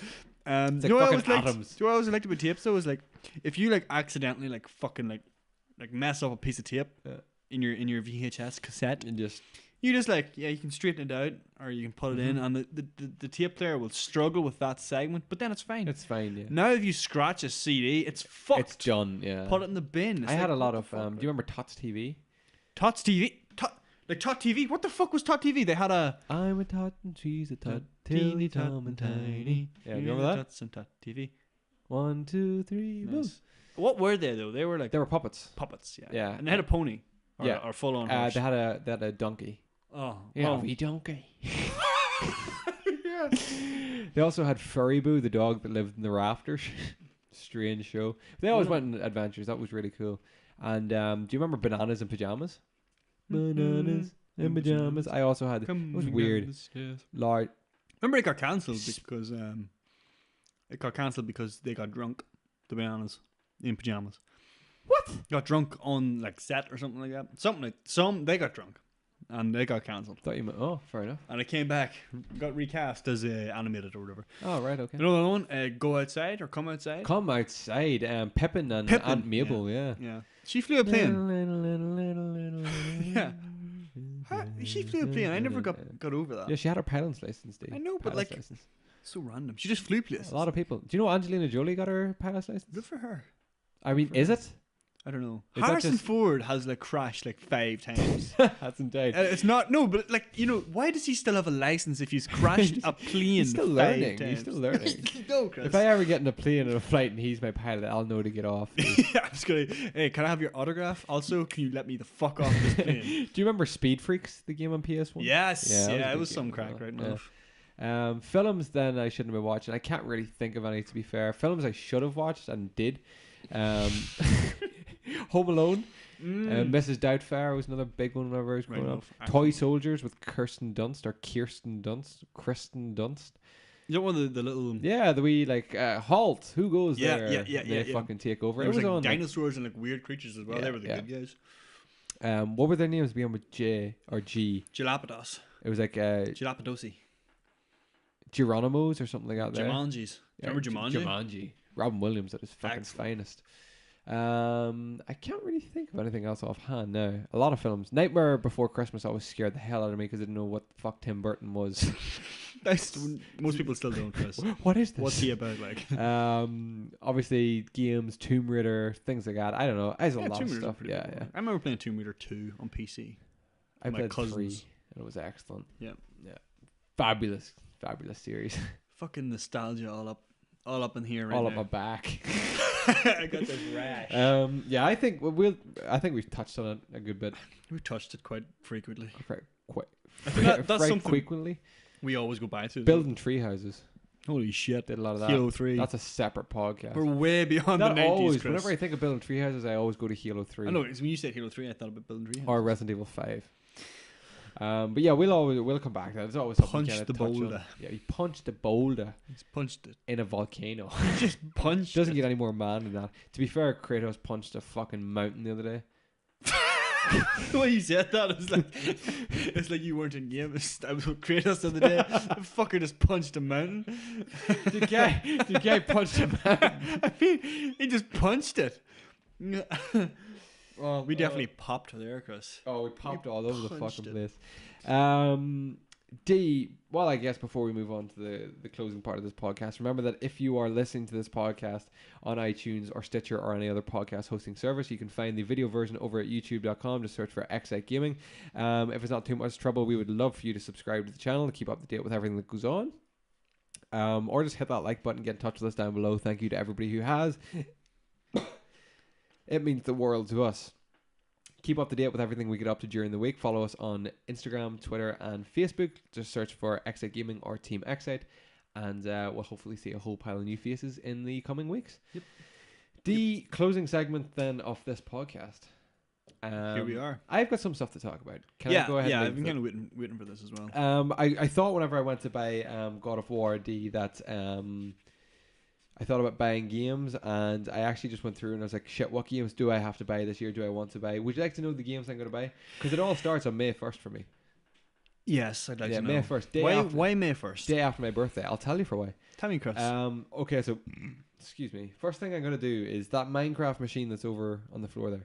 It's You know like what I fucking was like? atoms. Do you know what I was like about tapes though? Was like if you like accidentally like fucking like mess up a piece of tape Yeah. in your VHS cassette, And just, you just like you can straighten it out or you can put it in, and the tape player will struggle with that segment, but then it's fine. it's fine, yeah. Now if you scratch a CD, it's fucked. It's done, yeah. Put it in the bin. It's I had like, a lot what of, the fuck, do you remember Tots TV? Tots TV? Tot TV? What the fuck was Tot TV? They had a I'm a tot and she's a tot, Tilly, Tom and Tiny. Yeah, do you remember that? Tots and Tot TV. 1, 2, 3, move. Nice. What were they though? They were like They were puppets. puppets. Yeah. Yeah. And they had a pony. Or, Yeah. Or full on horse. They had a donkey. Oh. Yeah, Oh. wee donkey. They also had Furry Boo, the dog that lived in the rafters. Strange show. They always went on adventures. That was really cool. And do you remember Bananas in Pajamas? Bananas in Pajamas. I also had. It was weird. Lord. Remember it got cancelled because they got drunk. The Bananas in pajamas. What? Got drunk on like set or something like that. They got drunk and they got cancelled. Thought you meant. Oh, fair enough. And it came back, got recast as animated or whatever. Oh, right, okay. Another one, Go Outside or Come Outside. Come outside. Pippin and Pippin, Aunt Mabel, yeah. Yeah. She flew a plane. Yeah. She flew a plane. I never got over that. Yeah, she had her pilot's license, dude. I know, but Pilot's like, license. so random. She just flew places. A lot of people. Do you know Angelina Jolie got her pilot's license? Good for her. I mean, is it? I don't know. Is that Harrison just- Ford has like crashed like 5 times. Hasn't died. It's not but like why does he still have a license if he's crashed a plane? He's still 5 learning. times? He's still learning. No, Chris. If I ever get in a plane or a flight and he's my pilot, I'll know to get off. Do yeah, I'm just gonna. Hey, can I have your autograph? Also, can you let me the fuck off this plane? you remember Speed Freaks, the game on PS1? Yes, Yeah, that was a it good was game some as crack, well. right Yeah. enough. Films then I shouldn't have been watching. I can't really think of any, to be fair. Films I should have watched and did. Home Alone. Mrs. Doubtfire was another big one whenever I was growing up. Toy Soldiers with Kirsten Dunst. Kristen Dunst. You don't want the little. Yeah, the wee halt. Who goes Yeah, there? yeah, And they yeah. fucking take over. There It was was like on. dinosaurs and like weird creatures as well. Yeah, They were the yeah. good guys. What were their names? Began with J or G. Jalapedos. It was like Jalapedosi. Geronimo's or something like that. There. Jumanjis. Yeah, Remember Jumanji? Jumanji. Robin Williams at his fucking Excellent. finest. I can't really think of anything else offhand now. A lot of films. Nightmare Before Christmas always scared the hell out of me because I didn't know what the fuck Tim Burton was. Most people still don't, Chris. What is this? What's he about, like? Obviously games, Tomb Raider, things like that. I don't know. There's a lot Tomb of Raider's stuff. pretty Yeah, cool. yeah. I remember playing Tomb Raider 2 on PC. I My played 3 cousins. and it was excellent. Yeah. Fabulous series. Fucking nostalgia all up in here right All now. up my back. I got this rash. Yeah, I think we've touched on it a good bit. We've touched it quite frequently. I think that's something- frequently. We always go by to Building tree houses. Holy shit. Did a lot of that. Halo 3. That's a separate podcast. We're way beyond the Not 90s, always. Chris. Whenever I think of building tree houses, I always go to Halo 3. I know, 'cause when you said Halo 3, I thought about Building 3. Or Resident Evil 5. But yeah, we'll come back to that. There's always something Punch kinda the touch on. boulder. Yeah, he punched the boulder He's punched it. in a volcano. Just punched Doesn't it. get any more man than that. To be fair, Kratos punched a fucking mountain the other day. The way you said that, it's like you weren't in game. I was with Kratos the other day. The fucker just punched a mountain. The guy punched a mountain. I mean, he just punched it. Well, We definitely popped there, Chris. Oh, we popped all over the punched fucking it. place. Well, I guess before we move on to the closing part of this podcast, remember that if you are listening to this podcast on iTunes or Stitcher or any other podcast hosting service, you can find the video version over at youtube.com. Just search for Xite Gaming. If it's not too much trouble, we would love for you to subscribe to the channel to keep up to date with everything that goes on. Or just hit that like button, get in touch with us down below. Thank you to everybody who has. It means the world to us. Keep up to date with everything we get up to during the week. Follow us on Instagram, Twitter, and Facebook. Just search for Xite Gaming or Team Xite, and we'll hopefully see a whole pile of new faces in the coming weeks. Yep. The closing segment then of this podcast. Here we are. I've got some stuff to talk about. Can I go ahead? Yeah, and I've been kind of waiting for this as well. I thought whenever I went to buy God of War that I thought about buying games, and I actually just went through and I was like, shit, what games do I have to buy this year? Do I want to buy? Would you like to know the games I'm going to buy? Because it all starts on May 1st for me. Yes, I'd like to know. May 1st. Why May 1st? Day after my birthday. I'll tell you for why. Tell me, Chris. Okay, so, excuse me. First thing I'm going to do is that Minecraft machine that's over on the floor there.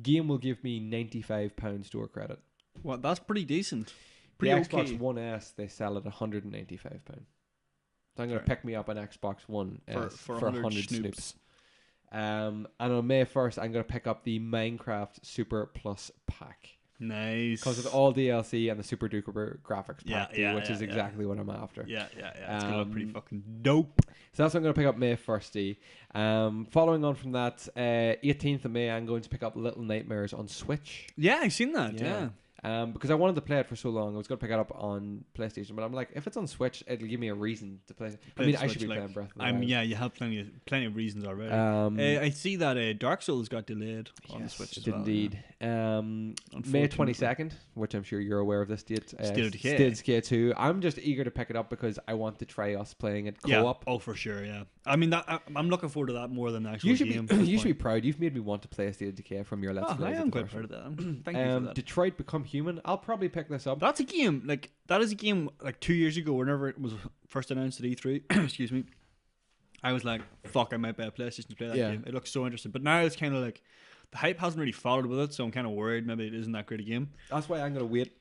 Game will give me £95 store credit. Well, that's pretty decent. The Pretty Xbox okay. One S, they sell at £195. So I'm going to pick me up an Xbox One S for 100 snoops. And on May 1st, I'm going to pick up the Minecraft Super Plus pack. Nice. Because it's all DLC and the Super Duper graphics pack, which is yeah. exactly what I'm after. Yeah. It's going to look pretty fucking dope. So that's what I'm going to pick up May 1st. Following on from that, 18th of May, I'm going to pick up Little Nightmares on Switch. Yeah, I've seen that. Yeah. Because I wanted to play it for so long. I was going to pick it up on PlayStation, but I'm like, if it's on Switch, it'll give me a reason to play it. I mean, I should be playing Breath of the Wild. Yeah, you have plenty of reasons already. I see that Dark Souls got delayed on the Switch as well. Indeed. May 22nd, which I'm sure you're aware of this date. State of Decay. State of Decay 2. I'm just eager to pick it up because I want to try us playing it co-op. Yeah. Oh, for sure, yeah. I mean, I'm looking forward to that more than the actual game. You should be proud. You've made me want to play State of Decay from your Let's Play. I am quite proud of that. Thank you for that. Detroit Become Human. I'll probably pick this up. That's a game, that is a game, 2 years ago, whenever it was first announced at E3, excuse me, I was like, fuck, I might buy a PlayStation to play that game. It looks so interesting. But now it's kind of like, the hype hasn't really followed with it, so I'm kind of worried maybe it isn't that great a game. That's why I'm going to wait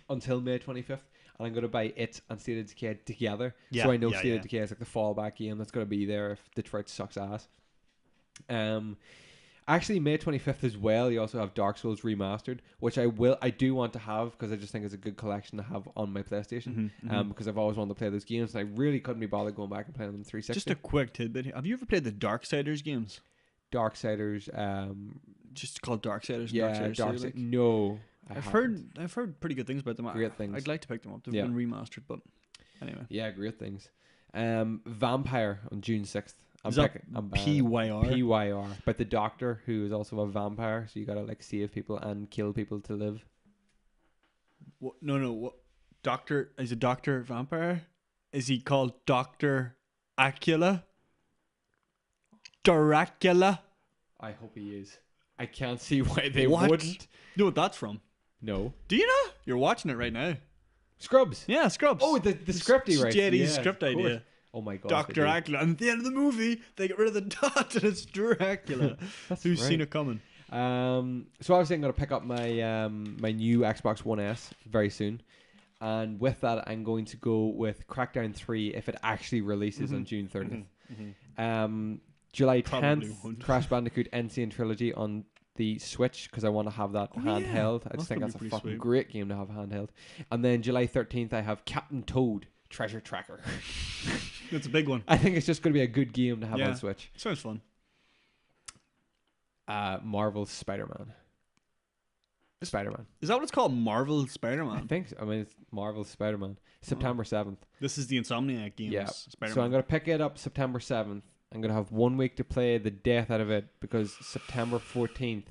until May 25th, and I'm going to buy it and State of Decay together. So I know State of Decay is like the fallback game that's going to be there if Detroit sucks ass. Actually, May 25th as well, you also have Dark Souls Remastered, which I do want to have because I just think it's a good collection to have on my PlayStation. Because I've always wanted to play those games, and I really couldn't be bothered going back and playing them 360. Just a quick tidbit here. Have you ever played the Darksiders games? Darksiders, just called Darksiders. Darksiders. No, I've heard pretty good things about them. Great things. I'd like to pick them up. They've been remastered, but anyway. Yeah, great things. Vampire on June 6th. I'm PYR? PYR. But the Doctor, who is also a vampire, so you gotta save people and kill people to live. What? No. What? Doctor is a doctor vampire? Is he called Dr. Acula? Dracula? I hope he is. I can't see why they You wouldn't. know what that's from? No. Do you know? You're watching it right now. Scrubs. Yeah, Scrubs. Oh, the scripty, right? JD's script idea. Oh my god. Dr. Acula. And at the end of the movie, they get rid of the dot and it's Dracula. Who's seen it coming? So obviously I'm going to pick up my my new Xbox One S very soon. And with that, I'm going to go with Crackdown 3 if it actually releases on June 30th. July 10th, Crash Bandicoot Insane Trilogy on the Switch because I want to have that handheld. I just think that's a fucking great game to have handheld. And then July 13th, I have Captain Toad Treasure Tracker. That's a big one. I think it's just going to be a good game to have on Switch. Sounds fun. Marvel's Spider-Man. Spider-Man. Is that what it's called? Marvel Spider-Man? I think so. I mean, it's Marvel's Spider-Man. September 7th. This is the Insomniac games. Yeah. Spider-Man. So I'm going to pick it up September 7th. I'm going to have 1 week to play the death out of it because September 14th,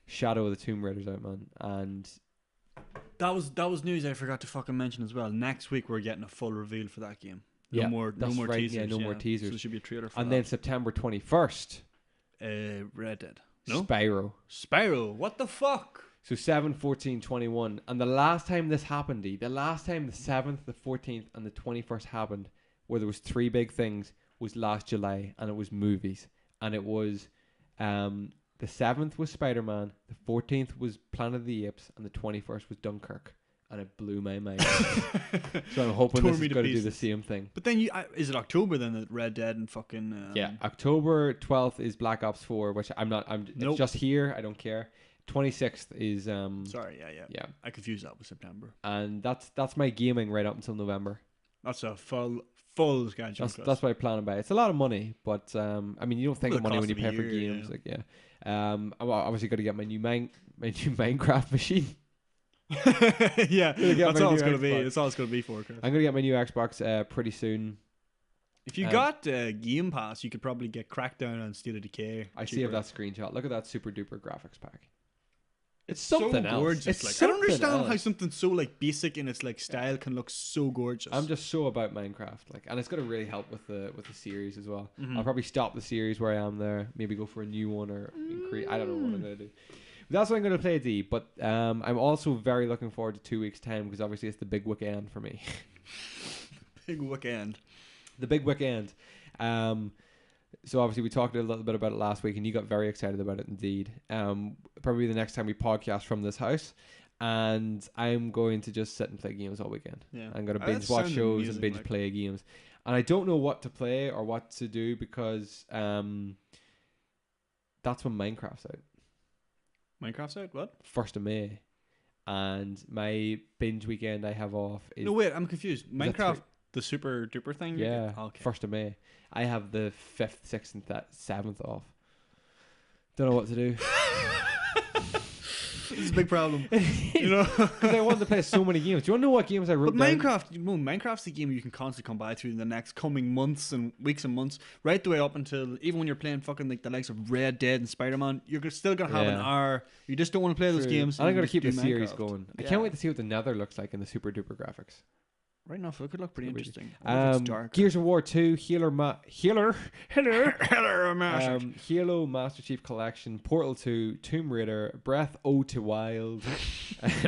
Shadow of the Tomb Raider's out, man. And that was news I forgot to fucking mention as well. Next week we're getting a full reveal for that game. No more teasers. Yeah, no more teasers. So there should be a trailer for and that. then September 21st, Red Dead. No? Spyro. What the fuck? So 7, 14, 21. And the last time this happened, the last time the 7th, the 14th, and the 21st happened, where there was 3 big things, was last July, and it was movies. And it was the 7th was Spider-Man, the 14th was Planet of the Apes, and the 21st was Dunkirk. And it blew my mind. So I'm hoping this is going to do the same thing. But then is it October then that Red Dead and fucking yeah, October 12th is Black Ops 4, which nope. It's just here, I don't care. 26th is sorry, yeah. I confused that with September. And that's my gaming right up until November. That's a full schedule. That's what I plan about. It's a lot of money, but I mean, you don't think of money when you pay for games. I'm obviously got to get my new Minecraft machine. Yeah, that's all it's going to be. That's all it's going to be for, Chris. I'm going to get my new Xbox pretty soon. If you got Game Pass, you could probably get Crackdown on State of Decay. I see that screenshot. Look at that super duper graphics pack. It's something so else. Gorgeous. It's I don't understand how something so basic in its style can look so gorgeous. I'm just so about Minecraft, and it's going to really help with the series as well. Mm-hmm. I'll probably stop the series where I am there, maybe go for a new one or increase. I don't know what I'm going to do. But that's what I'm going to play, D. But I'm also very looking forward to 2 weeks' time because obviously it's the big weekend for me. Big weekend. The big weekend. So obviously we talked a little bit about it last week and you got very excited about it indeed. Probably the next time we podcast from this house, and I'm going to just sit and play games all weekend. Yeah. I'm going to binge watch shows and binge play games. And I don't know what to play or what to do because that's when Minecraft's out. Minecraft's out? What? 1st of May. And my binge weekend I have off is... No, wait, I'm confused. Minecraft, the super duper thing? Yeah, okay. 1st of May. I have the 5th, 6th, and 7th off. Don't know what to do. This is a big problem. Because I wanted to play so many games. Do you want to know what games I wrote down? Minecraft's the game you can constantly come by to in the next coming months and weeks and months, right the way up until even when you're playing fucking the likes of Red Dead and Spider-Man, you're still gonna have an hour. You just don't want to play those games. And I'm gonna keep the series going. I can't wait to see what the Nether looks like in the super duper graphics. Right now, it could look pretty interesting. Gears of War 2, Halo Master Chief Collection, Portal 2, Tomb Raider, Breath Ode to Wild,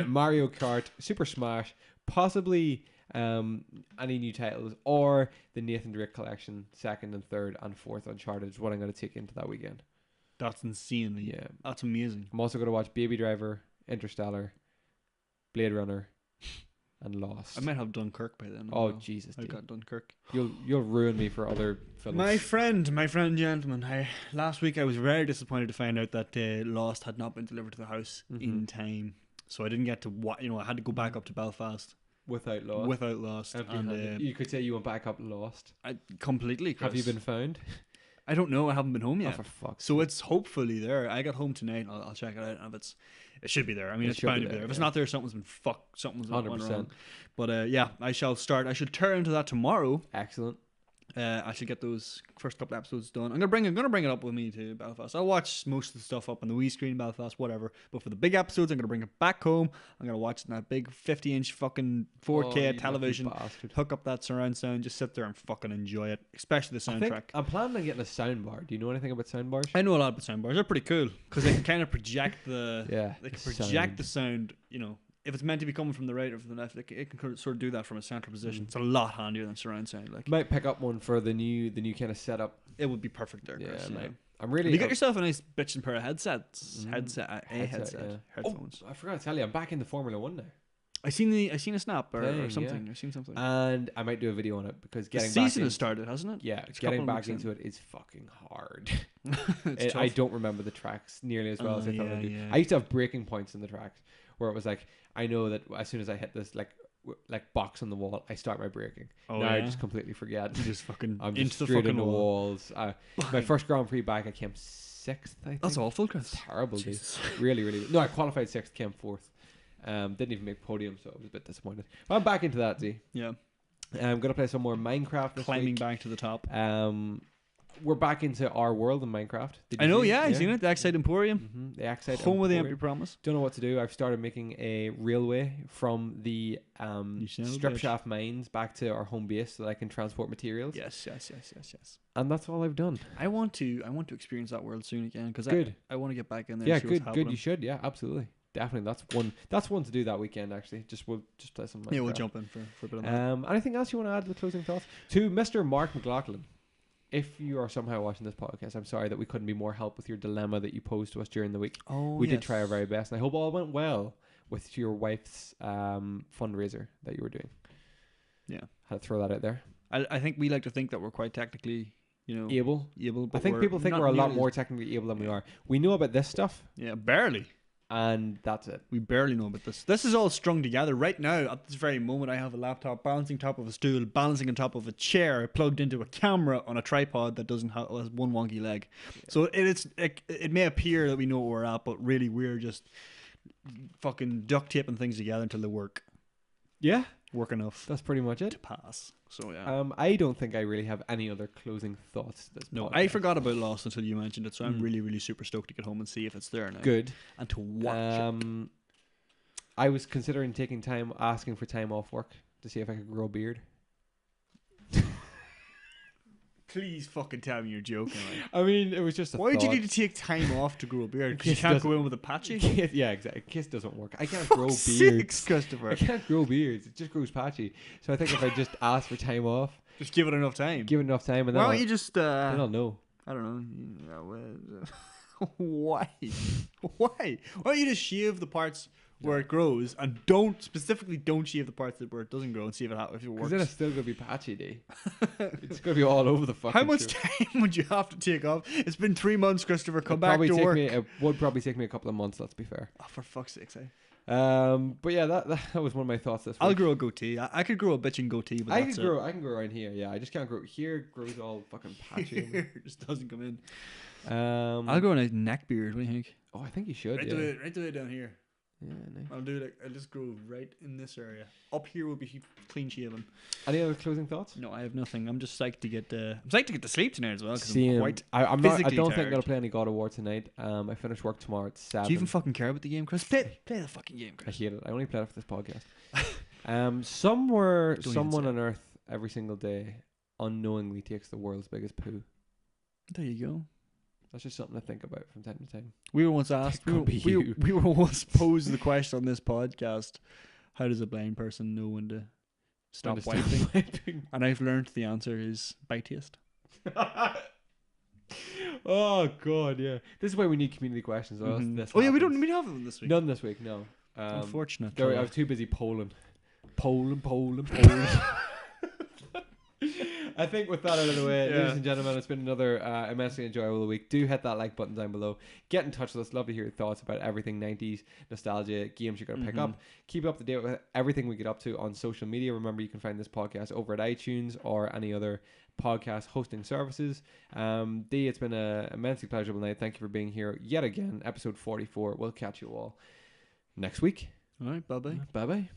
Mario Kart, Super Smash, possibly any new titles, or the Nathan Drake Collection, 2nd and 3rd and 4th Uncharted is what I'm going to take into that weekend. That's insane. Yeah. That's amazing. I'm also going to watch Baby Driver, Interstellar, Blade Runner, and Lost. I might have Dunkirk by then. Oh Jesus! I got Dunkirk. You'll ruin me for other films. My friend, gentlemen. Last week I was very disappointed to find out that Lost had not been delivered to the house in time, so I didn't get to I had to go back up to Belfast without Lost. And you could say you went back up Lost. I completely. Chris. Have you been found? I don't know. I haven't been home yet. Oh, for fuck's so it's hopefully there. I got home tonight. I'll check it out. And if it should be there. I mean, it's bound to be there. If it's not there, something's been fucked. Something's 100%. But I shall start. I should turn into that tomorrow. Excellent. I should get those first couple episodes done. I'm gonna bring it up with me to Belfast. I'll watch most of the stuff up on the wee screen in Belfast, whatever. But for the big episodes, I'm gonna bring it back home. I'm gonna watch it in that big 50-inch fucking 4K television. Hook up that surround sound, just sit there and fucking enjoy it, especially the soundtrack. I'm planning on getting a soundbar. Do you know anything about soundbars? I know a lot about soundbars. They're pretty cool because they can kind of project the the sound. If it's meant to be coming from the right or from the left, it can sort of do that from a central position. It's a lot handier than surround sound. Might pick up one for the new kind of setup. It would be perfect there, Chris. Yeah, I'm really. You got yourself a nice bitchin' pair of headsets. Headphones. Oh, I forgot to tell you, I'm back in the Formula 1 now. I seen a snap or something. Yeah. I seen something. And I might do a video on it because the season has started, hasn't it? Yeah, getting back into it is fucking hard. It's I don't remember the tracks nearly as well as I thought I do. Yeah. I used to have breaking points in the tracks where it was like, I know that as soon as I hit this like box on the wall, I start my braking. I just completely forget. You just fucking I'm just into straight into walls. My first Grand Prix back, I came 6th. I think that's awful, Chris. Terrible, dude. Really, really. No, I qualified 6th, came 4th. Didn't even make podium, so I was a bit disappointed. But I'm back into that, Z. Yeah. I'm gonna play some more Minecraft this Climbing week. back to the top. We're back into our world in Minecraft. I know, I've seen it. The Xite Emporium. The Xite Home with the Empty Promise. Don't know what to do. I've started making a railway from the strip shaft mines back to our home base so that I can transport materials. Yes. And that's all I've done. I want to experience that world soon again because I want to get back in there. Yeah, and see good. You should. Yeah, absolutely. definitely that's one to do that weekend. Actually, we'll play some Minecraft. Yeah, we'll jump in for a bit of that. Anything else you want to add to the closing thoughts? To Mr. Mark McLaughlin, if you are somehow watching this podcast, I'm sorry that we couldn't be more help with your dilemma that you posed to us during the week. We did try our very best, and I hope all went well with your wife's fundraiser that you were doing. Yeah, had to throw that out there. I think we like to think that we're quite technically, able. But I think people think we're a lot more technically able than we are. We know about this stuff. Yeah, barely. And that's it. We barely know about this. This is all strung together right now. At this very moment, I have a laptop balancing top of a stool, balancing on top of a chair, plugged into a camera on a tripod that doesn't have has one wonky leg. Yeah. So it may appear that we know where we're at, but really we're just fucking duct taping things together until they work. Yeah, work enough. That's pretty much it to pass. So yeah. I don't think I really have any other closing thoughts to this. No, podcast. I forgot about Lost until you mentioned it, so I'm really, really super stoked to get home and see if it's there now. Good. And to watch it. I was considering asking for time off work to see if I could grow a beard. Please fucking tell me you're joking. Right? I mean, it was just a Why thought. do you need to take time off to grow a beard? Because you can't go in with a patchy? Yeah, exactly. Kiss doesn't work. I can't grow beards. Christopher. I can't grow beards. It just grows patchy. So I think if I just ask for time off. Just give it enough time. Give it enough time. And then why don't you just... then I'll know. I don't know. Why? Why don't you just shave the parts where it grows and don't shave the parts where it doesn't grow and see if it works? Because then it's still going to be patchy, D. It's going to be all over the fucking How much time would you have to take off? It's been 3 months, Christopher. Come back to work. It would probably take me a couple of months, let's be fair. Oh, for fuck's sake, but yeah, that was one of my thoughts this week. I'll grow a goatee. I could grow a bitching goatee, but I can grow around here. Yeah, I just can't grow here. It grows all fucking patchy. It just doesn't come in. I'll grow a neck beard. What do you think? Oh, I think you should. Right the way down here. Yeah, nice. I'll just grow right in this area. Up here will be clean shaven. Any other closing thoughts? No, I have nothing. I'm just psyched to get to sleep tonight as well. Because I don't tired. think I'm gonna play any God of War tonight. I finish work tomorrow at 7. Do you even fucking care about the game, Chris? Play the fucking game, Chris. I hate it. I only play it for this podcast. Someone on Earth every single day unknowingly takes the world's biggest poo. There you go. That's just something to think about from time to time. We were once asked. We were once posed the question on this podcast: how does a blind person know when to stop wiping? And I've learned the answer is by taste. Oh God, yeah. This is why we need community questions. Mm-hmm. We don't have them this week. None this week, no. Unfortunate. I was too busy polling. I think with that out of the way, ladies and gentlemen, it's been another immensely enjoyable week. Do hit that like button down below. Get in touch with us. Love to hear your thoughts about everything 90s nostalgia, games you're going to pick up. Keep up to date with everything we get up to on social media. Remember, you can find this podcast over at iTunes or any other podcast hosting services. D, it's been an immensely pleasurable night. Thank you for being here yet again. Episode 44. We'll catch you all next week. All right. Bye-bye. Bye-bye.